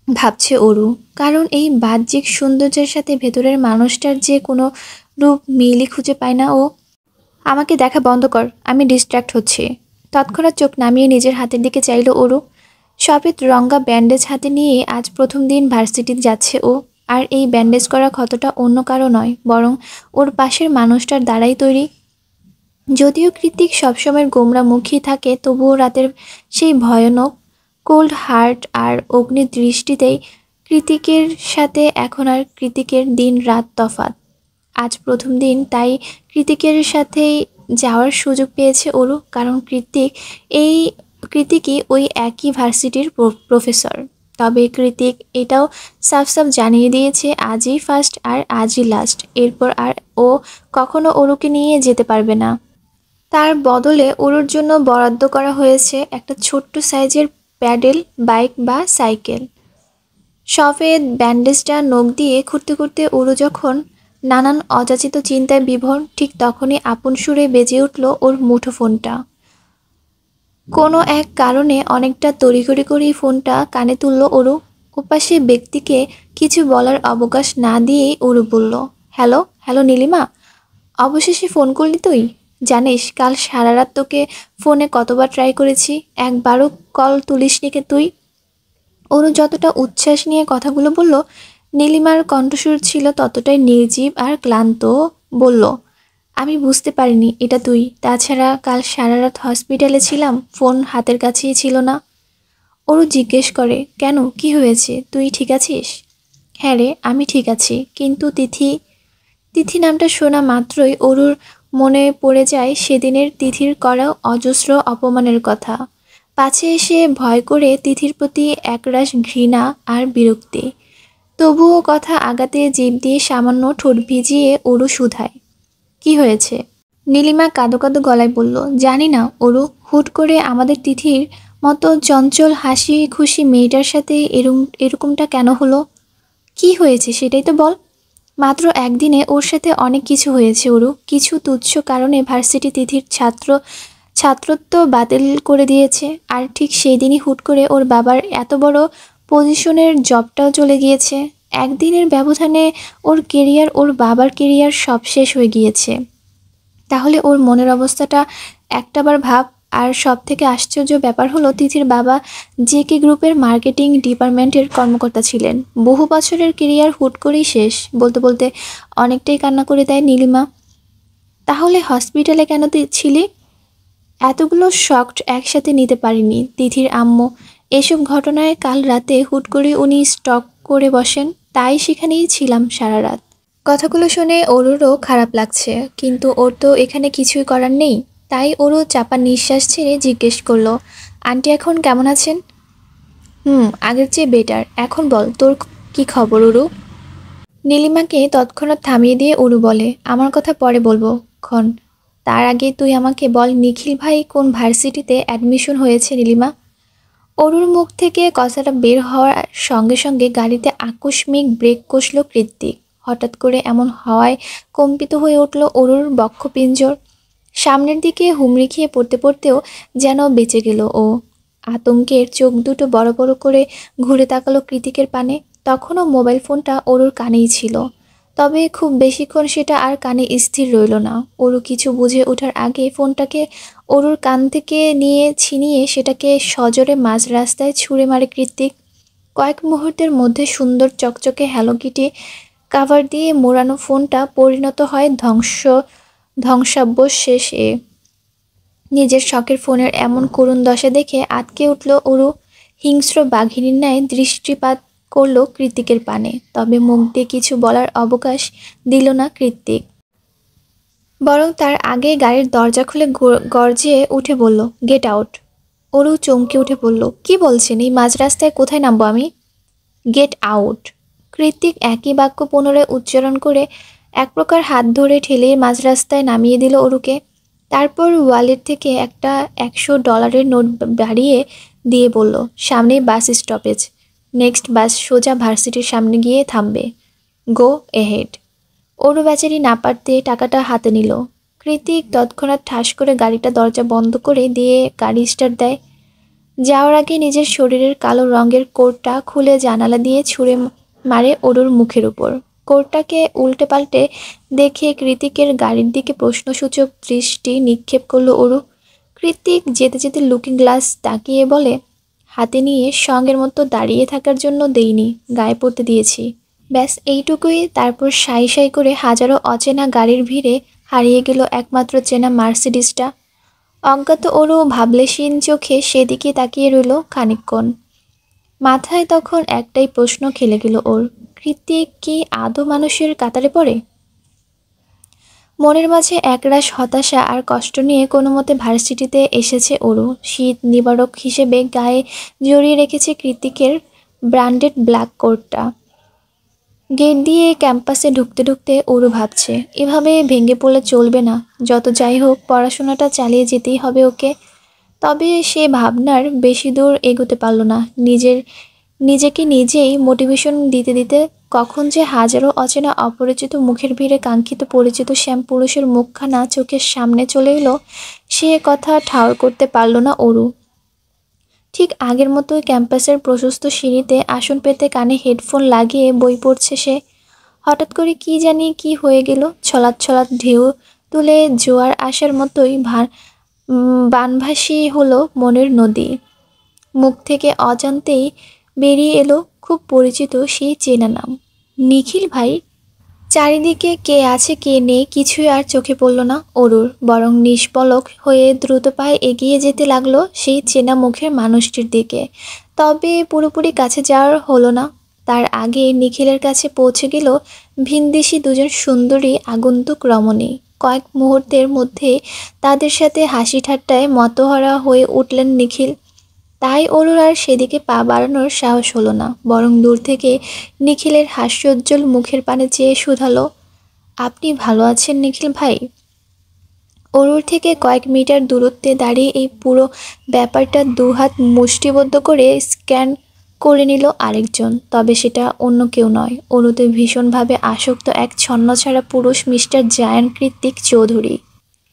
ভাবছে অরু। কারণ এই বাহ্যিক সৌন্দর্যের সাথে ভেতরের মানুষটার যে কোনো রূপ মিলই খুঁজে পায় না ও। আমাকে দেখা বন্ধ কর, আমি ডিস্ট্র্যাক্ট হচ্ছি। তৎক্ষণাৎ চোখ নামিয়ে নিজের হাতের দিকে চাইল অরু। সফেদ রঙা ব্যান্ডেজ হাতে নিয়ে আজ প্রথম দিন ভার্সিটিতে যাচ্ছে ও। আর এই ব্যান্ডেজ করা ক্ষতটা অন্য কারো নয়, বরং ওর পাশের মানুষটার দ্বারাই তৈরি। যদিও কৃত্তিক সবসময় গোমরামুখী থাকে, তবুও রাতের সেই ভয়ানক কোল্ড হার্ট আর অগ্নি দৃষ্টিতেই কৃত্তিকের সাথে এখন আর কৃত্তিকের দিন রাত তফাৎ। আজ প্রথম দিন, তাই কৃত্তিকের সাথেই যাওয়ার সুযোগ পেয়েছে ওরু। কারণ কৃত্তিকই ওই একই ভার্সিটির প্রফেসর। তবে কৃত্তিক এটাও সাফ সাফ জানিয়ে দিয়েছে আজই ফার্স্ট আর আজই লাস্ট। এরপর আর ও কখনো ওরুকে নিয়ে যেতে পারবে না। তার বদলে ওর জন্য বরাদ্দ করা হয়েছে একটা ছোট্ট সাইজের প্যাডেল বাইক বা সাইকেল। সফেদ ব্যান্ডেজটা নখ দিয়ে খুঁড়তে খুঁড়তে ওরু যখন নানান অযাচিত চিন্তায় বিভোর, ঠিক তখনই আপন সুরে বেজে উঠল ওর মুঠোফোনটা। কোনো এক কারণে অনেকটা তড়িঘড়ি করেই ফোনটা কানে তুলল ওরু। ওপাশে ব্যক্তিকে কিছু বলার অবকাশ না দিয়েই ওরু বলল, হ্যালো হ্যালো নীলিমা, অবশেষে ফোন করলি তুই? জানিস কাল সারা রাত তোকে ফোনে কতবার ট্রাই করেছি, একবারও কল তুলিসনি কে তুই? অরু যতটা উচ্ছ্বাস নিয়ে কথাগুলো বলল, নীলিমার কণ্ঠস্বর ছিল ততটাই নির্জীব আর ক্লান্ত। বলল, আমি বুঝতে পারিনি এটা তুই। তাছাড়া কাল সারা রাত হসপিটালে ছিলাম, ফোন হাতের কাছেই ছিল না। অরু জিজ্ঞেস করে, কেন, কি হয়েছে, তুই ঠিক আছিস? হ্যাঁ রে, আমি ঠিক আছি, কিন্তু তিথি। তিথি নামটা শোনা মাত্রই অরুর মনে পড়ে যায় সেদিনের তিথির করা অজস্র অপমানের কথা। পাছে এসে ভয় করে তিথির প্রতি একরাশ ঘৃণা আর বিরক্তি। তবুও কথা আগাতে জিভ দিয়ে সামান্য ঠোঁট ভিজিয়ে অরু শুধায়, কি হয়েছে? নীলিমা কাঁদো কাঁদো গলায় বলল, জানি না অরু, হুট করে আমাদের তিথির মতো চঞ্চল হাসি খুশি মেয়েটার সাথে এরকমটা কেন হলো? কি হয়েছে সেটাই তো বল। মাত্র একদিনে ওর সাথে অনেক কিছু হয়েছে অরু। কিছু তুচ্ছ কারণে ভার্সিটি তিথির ছাত্রত্ব বাতিল করে দিয়েছে, আর ঠিক সেই দিনই হুট করে ওর বাবার এত বড় পজিশনের জবটাও চলে গিয়েছে। একদিনের ব্যবধানে ওর কেরিয়ার, ওর বাবার কেরিয়ার সব শেষ হয়ে গিয়েছে। তাহলে ওর মনের অবস্থাটা একটাবার ভাব। আর সব থেকে আশ্চর্য ব্যাপার হলো, তিথির বাবা জেকে গ্রুপের মার্কেটিং ডিপার্টমেন্টের কর্মকর্তা ছিলেন। বহু বছরের কেরিয়ার হুট করেই শেষ। বলতে বলতে অনেকটাই কান্না করে দেয় নীলিমা। তাহলে হসপিটালে কেন ছিলি? এতগুলো শক একসাথে নিতে পারিনি তিথির আম্মু। এসব ঘটনায় কাল রাতে হুট করে উনি স্টক করে বসেন, তাই সেখানেই ছিলাম সারা রাত। কথাগুলো শুনে ওরও খারাপ লাগছে, কিন্তু ওর তো এখানে কিছুই করার নেই। তাই ওরও চাপা নিঃশ্বাস ছেড়ে জিজ্ঞেস করলো, আন্টি এখন কেমন আছেন? আগের চেয়ে বেটার। এখন বল তোর কি খবর উরু? নীলিমাকে তৎক্ষণাৎ থামিয়ে দিয়ে উরু বলে, আমার কথা পরে বলবো ক্ষণ। তার আগে তুই আমাকে বল, নিখিল ভাই কোন ভার্সিটিতে অ্যাডমিশন হয়েছে নীলিমা? অরুর মুখ থেকে কথাটা বের হওয়ার সঙ্গে সঙ্গে গাড়িতে আকস্মিক ব্রেক কষল কৃত্তিক। হঠাৎ করে এমন হওয়ায় কম্পিত হয়ে উঠল অরুর বক্ষপিঞ্জর। সামনের দিকে হুমড়ি খেয়ে পড়তে পড়তেও যেন বেঁচে গেল ও। আতঙ্কের চোখ দুটো বড় বড় করে ঘুরে তাকালো কৃতিকের পানে। তখনও মোবাইল ফোনটা অরুর কানেই ছিল, তবে খুব বেশিক্ষণ সেটা আর কানে স্থির রইল না। অরু কিছু বুঝে ওঠার আগে ফোনটাকে অরুর কান থেকে নিয়ে ছিনিয়ে সেটাকে সজোরে মাঝ রাস্তায় ছুঁড়ে মারে কৃত্তিক। কয়েক মুহূর্তের মধ্যে সুন্দর চকচকে হ্যালো কিটি কাভার দিয়ে মোড়ানো ফোনটা পরিণত হয় ধ্বংসাবশেষে। নিজের শখের ফোনের এমন করুণ দশা দেখে আঁতকে উঠল অরু। হিংস্র বাঘিনীর ন্যায় দৃষ্টিপাত করল কৃত্তিকের পানে, তবে মুখ দিয়ে কিছু বলার অবকাশ দিল না কৃত্তিক। বরং তার আগে গাড়ির দরজা খুলে গর্জে উঠে বলল, গেট আউট। অরু চমকে উঠে বলল, কি বলছেন, এই মাঝ রাস্তায় কোথায় নামবো আমি? Get out. কৃত্তিক একই বাক্য পুনরায় উচ্চারণ করে এক প্রকার হাত ধরে ঠেলে মাঝ রাস্তায় নামিয়ে দিল অরুকে। তারপর ওয়ালেট থেকে একটা $100 নোট বাড়িয়ে দিয়ে বলল, সামনেই বাস স্টপেজ, নেক্সট বাস সোজা ভার্সিটির সামনে গিয়ে থামবে, গো এহেড। অরু বেচারি না পারতে টাকাটা হাতে নিল। কৃতিক তৎক্ষণাৎ ঠাস করে গাড়িটা দরজা বন্ধ করে দিয়ে গাড়ি স্টার্ট দেয়। যাওয়ার আগে নিজের শরীরের কালো রঙের কোটটা খুলে জানালা দিয়ে ছুঁড়ে মারে অরুর মুখের উপর। কোটটাকে উল্টে পাল্টে দেখে কৃতিকের গাড়ির দিকে প্রশ্নসূচক দৃষ্টি নিক্ষেপ করলো অরু। কৃতিক যেতে যেতে লুকিং গ্লাস তাকিয়ে বলে, হাতে নিয়ে সঙ্গের মতো দাঁড়িয়ে থাকার জন্য দেইনি, গায়ে পড়তে দিয়েছি, ব্যাস এইটুকুই। তারপর সাই সাই করে হাজারো অচেনা গাড়ির ভিড়ে হারিয়ে গেল একমাত্র চেনা মার্সিডিসটা। অজ্ঞাত অরু ভাবলেশীন চোখে সেদিকে তাকিয়ে রইল খানিকক্ষণ। মাথায় তখন একটাই প্রশ্ন খেলে গেল ওর, কৃত্তিক কি আদৌ মানুষের কাতারে পড়ে? মনের মাঝে একরাশ হতাশা আর কষ্ট নিয়ে কোনো মতে ভার্সিটিতে এসেছে অরু। শীত নিবারক হিসেবে গায়ে জড়িয়ে রেখেছে কৃত্তিকের ব্র্যান্ডেড ব্ল্যাক কোটটা। গেট দিয়ে ক্যাম্পাসে ঢুকতে ঢুকতে ওরও ভাবছে এভাবে ভেঙে পড়লে চলবে না, যত যাই হোক পড়াশোনাটা চালিয়ে যেতেই হবে ওকে। তবে সে ভাবনার বেশি দূর এগোতে পারল না। নিজেকে নিজেই মোটিভেশন দিতে দিতে কখন যে হাজারো অচেনা অপরিচিত মুখের ভিড়ে কাঙ্ক্ষিত পরিচিত শ্যাম পুরুষের মুখখানা চোখের সামনে চলে এলো, সে কথা ঠাউর করতে পারল না অরু। ঠিক আগের মতোই ক্যাম্পাসের প্রশস্ত সিঁড়িতে আসন পেতে কানে হেডফোন লাগিয়ে বই পড়ছে সে। হঠাৎ করে কি জানি কি হয়ে গেল, ছলাৎ ছলাৎ ঢেউ তুলে জোয়ার আসার মতোই বানভাসী হলো মনের নদী। মুখ থেকে অজান্তেই বেরিয়ে এলো খুব পরিচিত সেই চেনা নাম, নিখিল ভাই। চারিদিকে কে আছে কে নেই কিছুই আর চোখে পড়ল না অরুর, বরং নিষ্পলক হয়ে দ্রুত পায়ে এগিয়ে যেতে লাগলো সেই চেনা মুখের মানুষটির দিকে। তবে পুরোপুরি কাছে যাওয়ার হলো না। তার আগে নিখিলের কাছে পৌঁছে গেল ভিনদেশি দুজন সুন্দরী আগন্তুক রমণী। কয়েক মুহূর্তের মধ্যে তাদের সাথে হাসি ঠাট্টায় মতহারা হয়ে উঠলেন নিখিল। তাই অরুর আর সেদিকে পা বাড়ানোর সাহস হলো না, বরং দূর থেকে নিখিলের হাস্যোজ্জ্বল মুখের পানে চেয়ে শুধালো, আপনি ভালো আছেন নিখিল ভাই? অরুর থেকে কয়েক মিটার দূরত্বে দাঁড়িয়ে এই পুরো ব্যাপারটা দুহাত মুষ্টিবদ্ধ করে স্ক্যান করে নিল আরেকজন। তবে সেটা অন্য কেউ নয়, অরুতে ভীষণভাবে আসক্ত এক ছন্নছাড়া পুরুষ, মিস্টার জায়ান্ট কৃত্তিক চৌধুরী।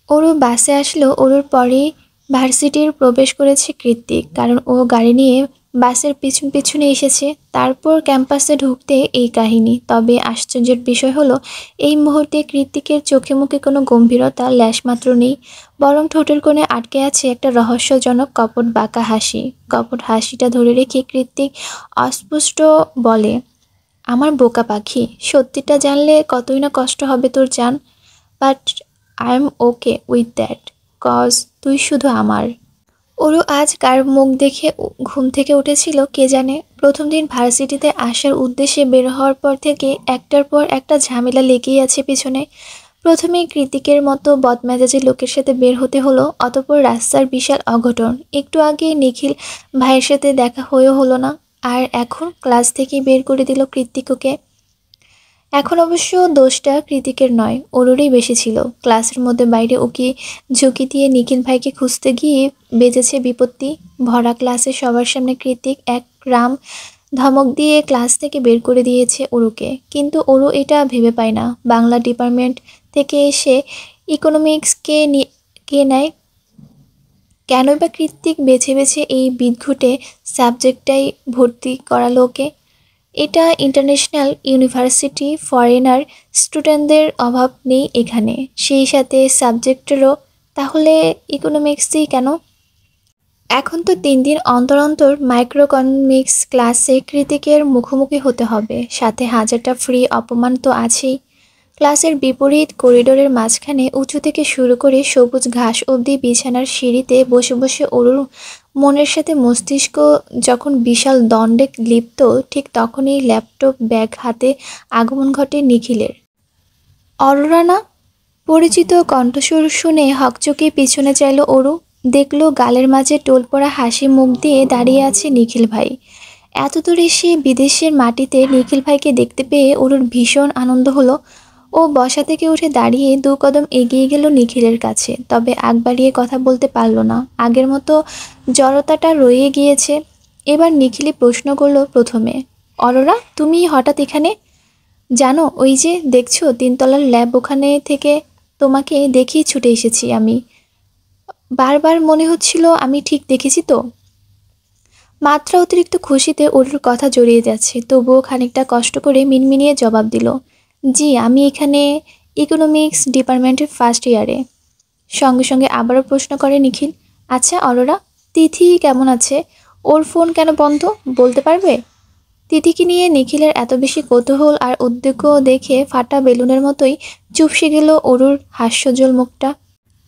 অরু বাসে আসলো অরুর পরেই ভার্সিটির প্রবেশ করেছে কৃত্তিক, কারণ ও গাড়ি নিয়ে বাসের পিছন পিছনে এসেছে। তারপর ক্যাম্পাসে ঢুকতে এই কাহিনী। তবে আশ্চর্যের বিষয় হলো এই মুহূর্তে কৃত্তিকের চোখে মুখে কোনো গম্ভীরতা লেশমাত্র নেই, বরং ঠোঁটের কোণে আটকে আছে একটা রহস্যজনক কপট বাঁকা হাসি। কপট হাসিটা ধরে রেখে কৃত্তিক অস্পষ্ট বলে, আমার বোকা পাখি, সত্যিটা জানলে কতই না কষ্ট হবে তোর জান, but I am okay with that, cause তুই শুধু আমার। ওরও আজ কার মুখ দেখে ঘুম থেকে উঠেছিল কে জানে। প্রথম দিন ভার্সিটিতে আসার উদ্দেশ্যে বের হওয়ার পর থেকে একটার পর একটা ঝামেলা লেগেই আছে পিছনে। প্রথমেই কৃতিকের মতো বদমেজাজি লোকের সাথে বের হতে হলো, অতঃপর রাস্তার বিশাল অঘটন, একটু আগে নিখিল ভাইয়ের সাথে দেখা হয়েও হলো না, আর এখন ক্লাস থেকে বের করে দিল কৃতিককে। এখন অবশ্য দোষটা কৃতিকের নয়, ওরই বেশি ছিল। ক্লাসের মধ্যে বাইরে ওকে ঝুঁকি দিয়ে নিখিল ভাইকে খুঁজতে গিয়ে বেজেছে বিপত্তি। ভরা ক্লাসে সবার সামনে কৃতিক এক রাম ধমক দিয়ে ক্লাস থেকে বের করে দিয়েছে ওরুকে। কিন্তু ওরু এটা ভেবে পায় না, বাংলা ডিপার্টমেন্ট থেকে এসে ইকোনমিক্স কে নেয়, কেনই বা কৃতিক বেছে বেছে এই বিদঘুটে সাবজেক্টটাই ভর্তি করালো ওকে। এটা ইন্টারন্যাশনাল ইউনিভার্সিটি, ফরেনার স্টুডেন্টদের অভাব নেই এখানে, সেই সাথে সাবজেক্টেরও। তাহলে ইকোনমিক্সই কেন? এখন তো 3 দিন অন্তর অন্তর মাইক্রোইকোনমিক্স ক্লাসে কৃতিকের মুখোমুখি হতে হবে, সাথে হাজারটা ফ্রি অপমান তো আছেই। ক্লাসের বিপরীত করিডোরের মাঝখানে উঁচু থেকে শুরু করে সবুজ ঘাস অবধি বিছানার সিঁড়িতে বসে বসে অরুর মনের সাথে মস্তিষ্ক যখন বিশাল দ্বন্দ্বে লিপ্ত, ঠিক তখনই ল্যাপটপ ব্যাগ হাতে আগমন ঘটে নিখিলের। অরোরা না? পরিচিত কণ্ঠস্বর শুনে হকচকিয়ে পিছনে চাইল অরু। দেখল গালের মাঝে টোল পড়া হাসি মুখ দিয়ে দাঁড়িয়ে আছে নিখিল ভাই। এত দূরে সে বিদেশের মাটিতে নিখিল ভাইকে দেখতে পেয়ে অরুর ভীষণ আনন্দ হলো। ও বসা থেকে উঠে দাঁড়িয়ে 2 কদম এগিয়ে গেল নিখিলের কাছে, তবে আগ বাড়িয়ে কথা বলতে পারল না। আগের মতো জড়তাটা রয়ে গিয়েছে। এবার নিখিলই প্রশ্ন করল প্রথমে, অরোরা তুমি হঠাৎ এখানে? জানো ওই যে দেখছো 3 তলার ল্যাব, ওখানে থেকে তোমাকে দেখেই ছুটে এসেছি আমি। বারবার মনে হচ্ছিল আমি ঠিক দেখেছি তো। মাত্রা অতিরিক্ত খুশিতে অরুর কথা জড়িয়ে যাচ্ছে, তবুও খানিকটা কষ্ট করে মিনমিনিয়ে জবাব দিল, জি আমি এখানে ইকোনমিক্স ডিপার্টমেন্টের ফার্স্ট ইয়ারে। সঙ্গে সঙ্গে আবারও প্রশ্ন করে নিখিল, আচ্ছা অরোরা, তিথি কেমন আছে? ওর ফোন কেন বন্ধ বলতে পারবে? তিথিকে নিয়ে নিখিলের এত বেশি কৌতূহল আর উদ্বেগ দেখে ফাটা বেলুনের মতোই চুপসে গেল অরুর হাস্যজ্জ্বল মুখটা।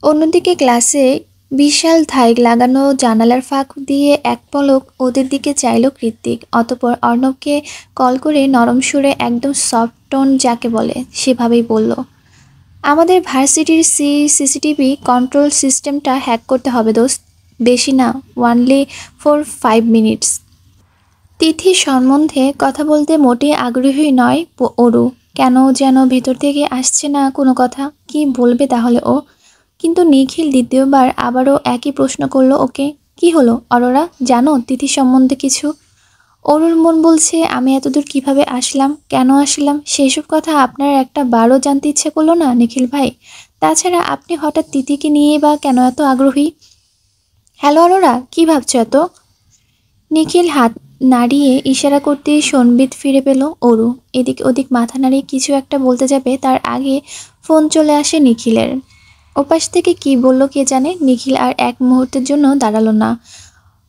অন্যদিকে ক্লাসে বিশাল ধাই লাগানো জানালার ফাঁক দিয়ে এক পলক ওদের দিকে চাইল কৃতিক, অতঃপর অর্ণবকে কল করে নরম সুরে, একদম সফট টোন যাকে বলে সেভাবেই বলল, আমাদের ভার্সিটির সিসিটিভি কন্ট্রোল সিস্টেমটা হ্যাক করতে হবে দোস্ত, বেশি না, অনলি ফর 5 মিনিটস। তিথি সম্বন্ধে কথা বলতে মোটেই আগ্রহী নয় অরু। কেন যেন ভেতর থেকে আসছে না কোনো কথা। কি বলবে তাহলে ও? কিন্তু নিখিল দ্বিতীয়বার আবারও একই প্রশ্ন করলো ওকে। কি হলো অরোরা, জানো তিথি সম্বন্ধে কিছু? অরুর মন বলছে আমি এতদূর কিভাবে আসলাম, কেন আসলাম, সেসব কথা আপনার একটা বারও জানতে ইচ্ছে করলো না নিখিল ভাই? তাছাড়া আপনি হঠাৎ তিথিকে নিয়ে বা কেন এত আগ্রহী? হ্যালো অরোরা, কি ভাবছো এত? নিখিল হাত নাড়িয়ে ইশারা করতে সম্বিত ফিরে পেল অরু। এদিক ওদিক মাথা নাড়িয়ে কিছু একটা বলতে যাবে তার আগে ফোন চলে আসে নিখিলের। ওপাশ থেকে কি বলল কে জানে। নিখিল আর এক মুহূর্তের জন্য দাঁড়ালো না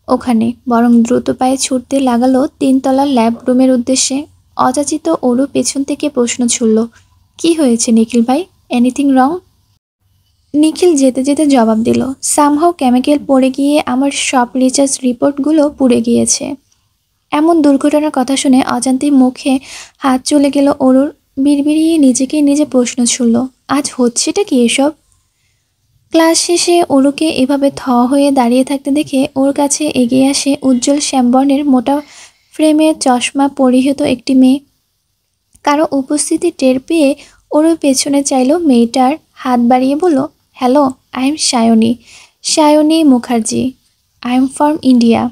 ওখানে, বরং দ্রুত পায়ে ছুটতে লাগালো 3তলার ল্যাব রুমের উদ্দেশ্যে। অযাচিত অরু পেছন থেকে প্রশ্ন ছুড়ল, কি হয়েছে নিখিল ভাই? Anything wrong? নিখিল যেতে যেতে জবাব দিল, সামহাও কেমিক্যাল পড়ে গিয়ে আমার সব রিসার্চ রিপোর্টগুলো পুড়ে গিয়েছে। এমন দুর্ঘটনার কথা শুনে অজান্তেই মুখে হাত চলে গেল অরুর। বিড়বিড়িয়ে নিজেকে নিজে প্রশ্ন ছুড়ল, আজ হচ্ছেটা কি এসব? ক্লাস শেষে অরুকে এভাবে হয়ে দাঁড়িয়ে থাকতে দেখে ওর কাছে এগিয়ে আসে উজ্জ্বল শ্যামবর্ণের মোটা ফ্রেমের চশমা পরিহিত একটি মেয়ে। কারো উপস্থিতি টের পেয়ে ওরও পেছনে চাইল। মেয়েটার হাত বাড়িয়ে বলল, hello, I am Sayani, Sayani Mukherjee. I am from India.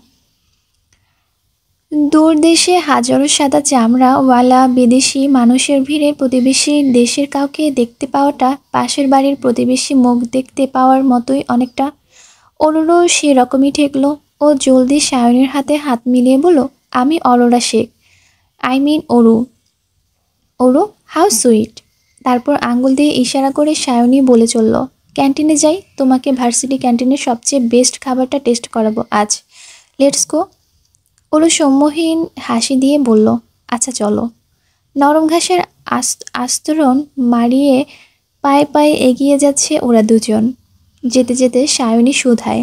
দূর দেশে হাজারো সাদা চামড়াওয়ালা বিদেশি মানুষের ভিড়ে প্রতিবেশী দেশের কাউকে দেখতে পাওয়াটা পাশের বাড়ির প্রতিবেশী মুখ দেখতে পাওয়ার মতোই অনেকটা। অরুরও সেরকমই ঠেকলো। ও জলদি সায়নীর হাতে হাত মিলিয়ে বলল, আমি Aurora Sheikh, I mean Aru. Aru, how sweet. তারপর আঙ্গুল দিয়ে ইশারা করে সায়নী বলে চলল, ক্যান্টিনে যাই, তোমাকে ভার্সিটি ক্যান্টিনের সবচেয়ে বেস্ট খাবারটা টেস্ট করাবো আজ। Let's go. ওরও সম্মোহীন হাসি দিয়ে বলল, আচ্ছা চলো। নরম ঘাসের আস্তরণ মারিয়ে পায়ে পায়ে এগিয়ে যাচ্ছে ওরা দুজন। যেতে যেতে সায়নী শুধায়,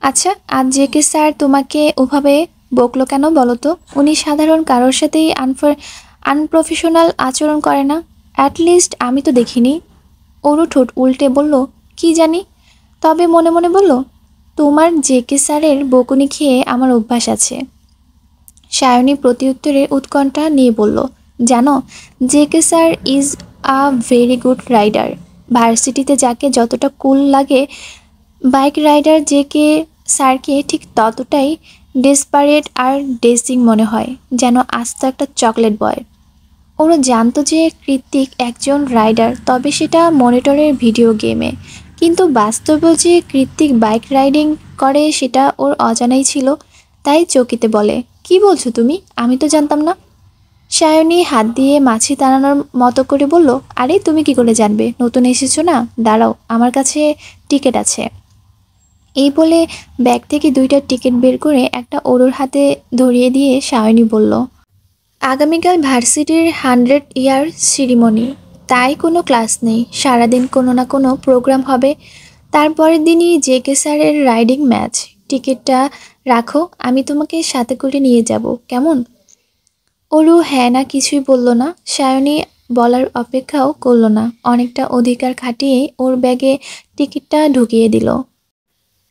আচ্ছা আজ জেকে স্যার তোমাকে ওভাবে বকলো কেন বলো তো? উনি সাধারণ কারোর সাথেই আনপ্রফেশনাল আচরণ করে না। অ্যাটলিস্ট আমি তো দেখিনি। ওরও ঠোঁট উল্টে বলল, কি জানি, তবে মনে মনে বলল, তোমার জেকে স্যারের বকুনি খেয়ে আমার অভ্যাস আছে। সায়নী প্রত্যুত্তরে উৎকণ্ঠা নিয়ে বলল, জানো JK sir is a very good rider. ভার্সিটিতে যাকে যতটা কুল লাগে বাইক রাইডার জেকে স্যারকে ঠিক ততটাই ডেসপারেট আর ডেসিং মনে হয়, যেন আস্ত একটা চকলেট বয়। ওরা জানতো যে কৃত্তিক একজন রাইডার, তবে সেটা মনিটরের ভিডিও গেমে। কিন্তু বাস্তবেও যে কৃত্তিক বাইক রাইডিং করে সেটা ওর অজানাই ছিল। তাই চকিতে বলে, কি বলছো তুমি? আমি তো জানতাম না। সায়নী হাত দিয়ে মাছি তাড়ানোর মতো করে বলল, আরে তুমি কি করে জানবে? নতুন এসেছো না, দাঁড়াও, আমার কাছে টিকিট আছে। এই বলে ব্যাগ থেকে 2টা টিকিট বের করে একটা ওরুর হাতে ধরিয়ে দিয়ে সায়নী বলল, আগামীকাল ভার্সিটির 100 ইয়ার সিরিমনি, তাই কোনো ক্লাস নেই, সারাদিন কোনো না কোনো প্রোগ্রাম হবে। তারপরের দিনই জেকে স্যারের রাইডিং ম্যাচ। টিকিটটা রাখো, আমি তোমাকে সাথে করে নিয়ে যাব, কেমন? অরু হ্যাঁ না কিছুই বলল না। সায়নী বলার অপেক্ষাও করল না, অনেকটা অধিকার খাটিয়ে ওর ব্যাগে টিকিটটা ঢুকিয়ে দিল।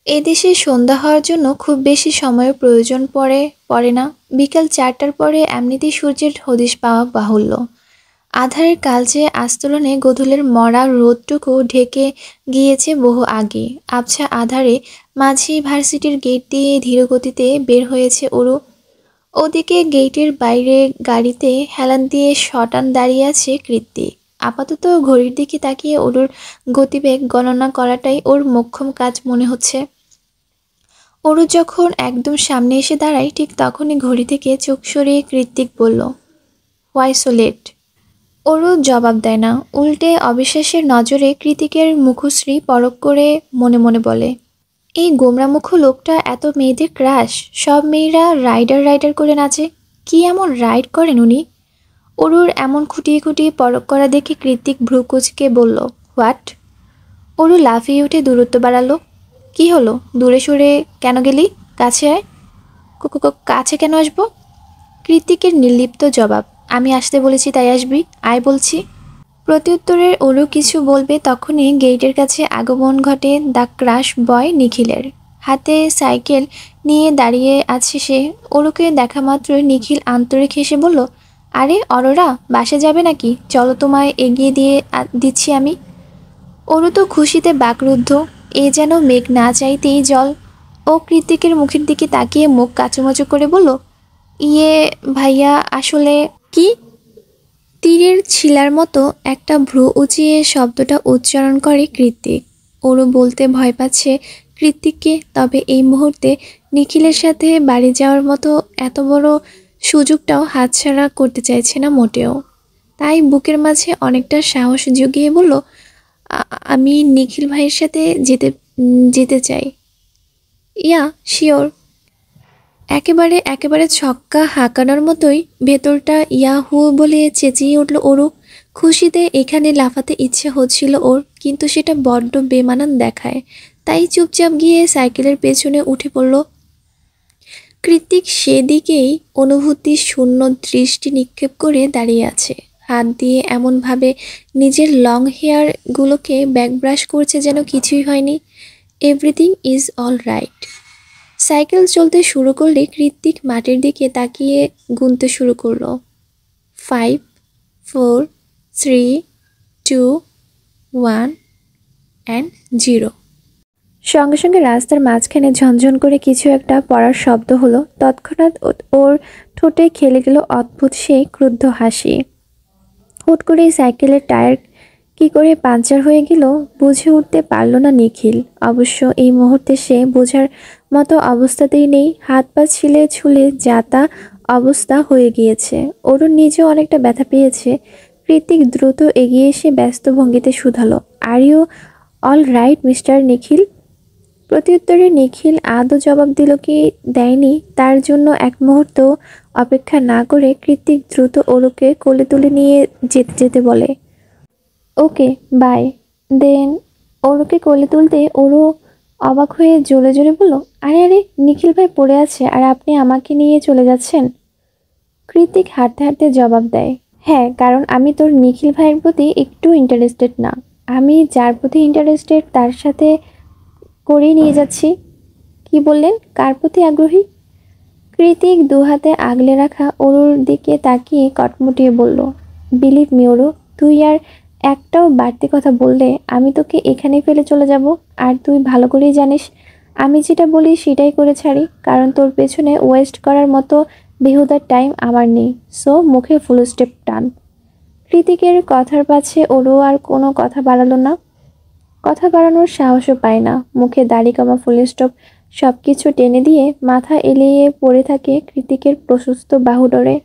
এদেশে সন্ধ্যা হওয়ার জন্য খুব বেশি সময়ের প্রয়োজন পড়ে না। বিকাল 4টার পরে এমনিতেই সূর্যের হদিশ পাওয়া বাহুল্য। আধারের কালচে আস্তরণে গোধূলির মরা রোদটুকু ঢেকে গিয়েছে বহু আগে। আবছা আধারে মাঝি ভার্সিটির গেট দিয়ে ধীরগতিতে বের হয়েছে ওরু। ওদিকে গেটের বাইরে গাড়িতে হেলান দিয়ে শটান দাঁড়িয়ে আছে কৃত্তিক। আপাতত ঘড়ির দিকে তাকিয়ে ওর গতিবেগ গণনা করাটাই ওর মোক্ষম কাজ মনে হচ্ছে। অরু যখন একদম সামনে এসে দাঁড়ায় ঠিক তখনই ঘড়ি থেকে চোখ সরিয়ে কৃত্তিক বলল, হোয়াই সো লেট? অরু জবাব দেয় না, উল্টে অবিশ্বাসের নজরে কৃতিকের মুখশ্রী পরখ করে মনে মনে বলে, এই গোমরামুখ লোকটা এত মেয়েদের ক্রাশ, সব মেয়েরা রাইডার রাইডার করে নাচে, কি এমন রাইড করেন উনি? অরুর এমন খুঁটিয়ে খুঁটিয়ে পরখ করা দেখে কৃত্তিক ভ্রু কুঁচকে বলল, হোয়াট? অরু লাফিয়ে উঠে দূরত্ব বাড়ালো, কি হলো, দূরে সরে কেন গেলি? কাছে আয়। কাছে কেন আসবো? কৃত্তিকের নির্লিপ্ত জবাব, আমি আসতে বলেছি তাই আসবি, আয় বলছি। প্রত্যুত্তরের অরু কিছু বলবে তখনই গেটের কাছে আগমন ঘটে দ্য ক্রাশ বয় নিখিলের। হাতে সাইকেল নিয়ে দাঁড়িয়ে আছে সে। অরুকে দেখা মাত্রই নিখিল আন্তরিক হেসে বলল, আরে অরোরা, বাসে যাবে নাকি? চলো, তোমায় এগিয়ে দিয়ে দিচ্ছি আমি। অরু তো খুশিতে বাকরুদ্ধ, এ যেন মেঘ না চাইতেই জল। ও কৃতিকের মুখের দিকে তাকিয়ে মুখ কাচুমাচু করে বলল, ইয়ে ভাইয়া, আসলে কি? তীরের ছিলার মতো একটা ভ্রু উঁচিয়ে শব্দটা উচ্চারণ করে কৃত্তিক। ওরও বলতে ভয় পাচ্ছে কৃত্তিককে, তবে এই মুহূর্তে নিখিলের সাথে বাড়ি যাওয়ার মতো এত বড় সুযোগটাও হাতছাড়া করতে চাইছে না মোটেও। তাই বুকের মাঝে অনেকটা সাহস জুগিয়ে বলল, আমি নিখিল ভাইয়ের সাথে যেতে চাই। Yeah sure. একেবারে একেবারে ছক্কা হাঁকানোর মতোই ভেতরটা ইয়াহু বলে চেঁচিয়ে উঠল ওরও। খুশিতে এখানে লাফাতে ইচ্ছে হচ্ছিল ওর, কিন্তু সেটা বড্ড বেমানান দেখায়। তাই চুপচাপ গিয়ে সাইকেলের পেছনে উঠে পড়ল। কৃত্তিক সেদিকেই অনুভূতি শূন্য দৃষ্টি নিক্ষেপ করে দাঁড়িয়ে আছে। হাত দিয়ে এমনভাবে নিজের লং হেয়ারগুলোকে ব্যাকব্রাশ করছে যেন কিছুই হয়নি। Everything is all right. Cycle চলতে শুরু করলে কৃত্তিক মাটির দিকে তাকিয়ে গুনতে শুরু করলো। 5, 4, 3, 2, 1 অ্যান্ড 0। সঙ্গে সঙ্গে রাস্তার মাঝখানে ঝনঝন করে কিছু একটা পড়ার শব্দ হলো। তৎক্ষণাৎ ওর ঠোঁটে খেলে গেল অদ্ভুত সেই ক্রুদ্ধ হাসি। হুট করেই সাইকেলের টায়ার কি করে পাঞ্চার হয়ে গেল বুঝে উঠতে পারল না নিখিল। অবশ্য এই মুহূর্তে সে বোঝার মতো অবস্থাতেই নেই। হাত পা ছিলে ছুলে যাতা অবস্থা হয়ে গিয়েছে। অরুণ নিজেও অনেকটা ব্যথা পেয়েছে। কৃতিক দ্রুত এগিয়ে এসে ব্যস্ত ভঙ্গিতে শুধালো, are you all right mister Nikhil? প্রত্যুত্তরে নিখিল আদৌ জবাব দিল কি দেয়নি তার জন্য এক মুহূর্ত অপেক্ষা না করে কৃতিক দ্রুত অরুকে কোলে তুলে নিয়ে যেতে যেতে বলে, ওকে বাই। দেন অরুকে কোলে তুলতে অরু অবাক হয়ে জোরে জোরে বলল, আরে আরে, নিখিল ভাই পড়ে আছে আর আপনি আমাকে নিয়ে চলে যাচ্ছেন? কৃতিক হাঁটতে হাঁটতে জবাব দেয়, হ্যাঁ, কারণ আমি তোর নিখিল ভাইয়ের প্রতি একটু ইন্টারেস্টেড না। আমি যার প্রতি ইন্টারেস্টেড তার সাথে করেই নিয়ে যাচ্ছি। কি বললেন, কার প্রতি আগ্রহী? কৃতিক দুহাতে আগলে রাখা অরুর দিকে তাকিয়ে কটমটিয়ে বলল, বিলিভ মি অরু, তুই আর একটাও বাড়তি কথা বললে আমি তোকে এখানেই ফেলে চলে যাব। আর তুই ভালো করেই জানিস আমি যেটা বলি সেটাই করে ছাড়ি, কারণ তোর পেছনে ওয়েস্ট করার মতো বেহুদার টাইম আমার নেই। সো মুখে ফুল স্টেপ টান। কৃতিকের কথার পাছে ওরও আর কোনো কথা বাড়ালো না, কথা বাড়ানোর সাহসও পায় না। মুখে দাড়ি কমা ফুল স্টপ সব কিছু টেনে দিয়ে মাথা এলিয়ে পড়ে থাকে কৃতিকের প্রশস্ত বাহুডোরে।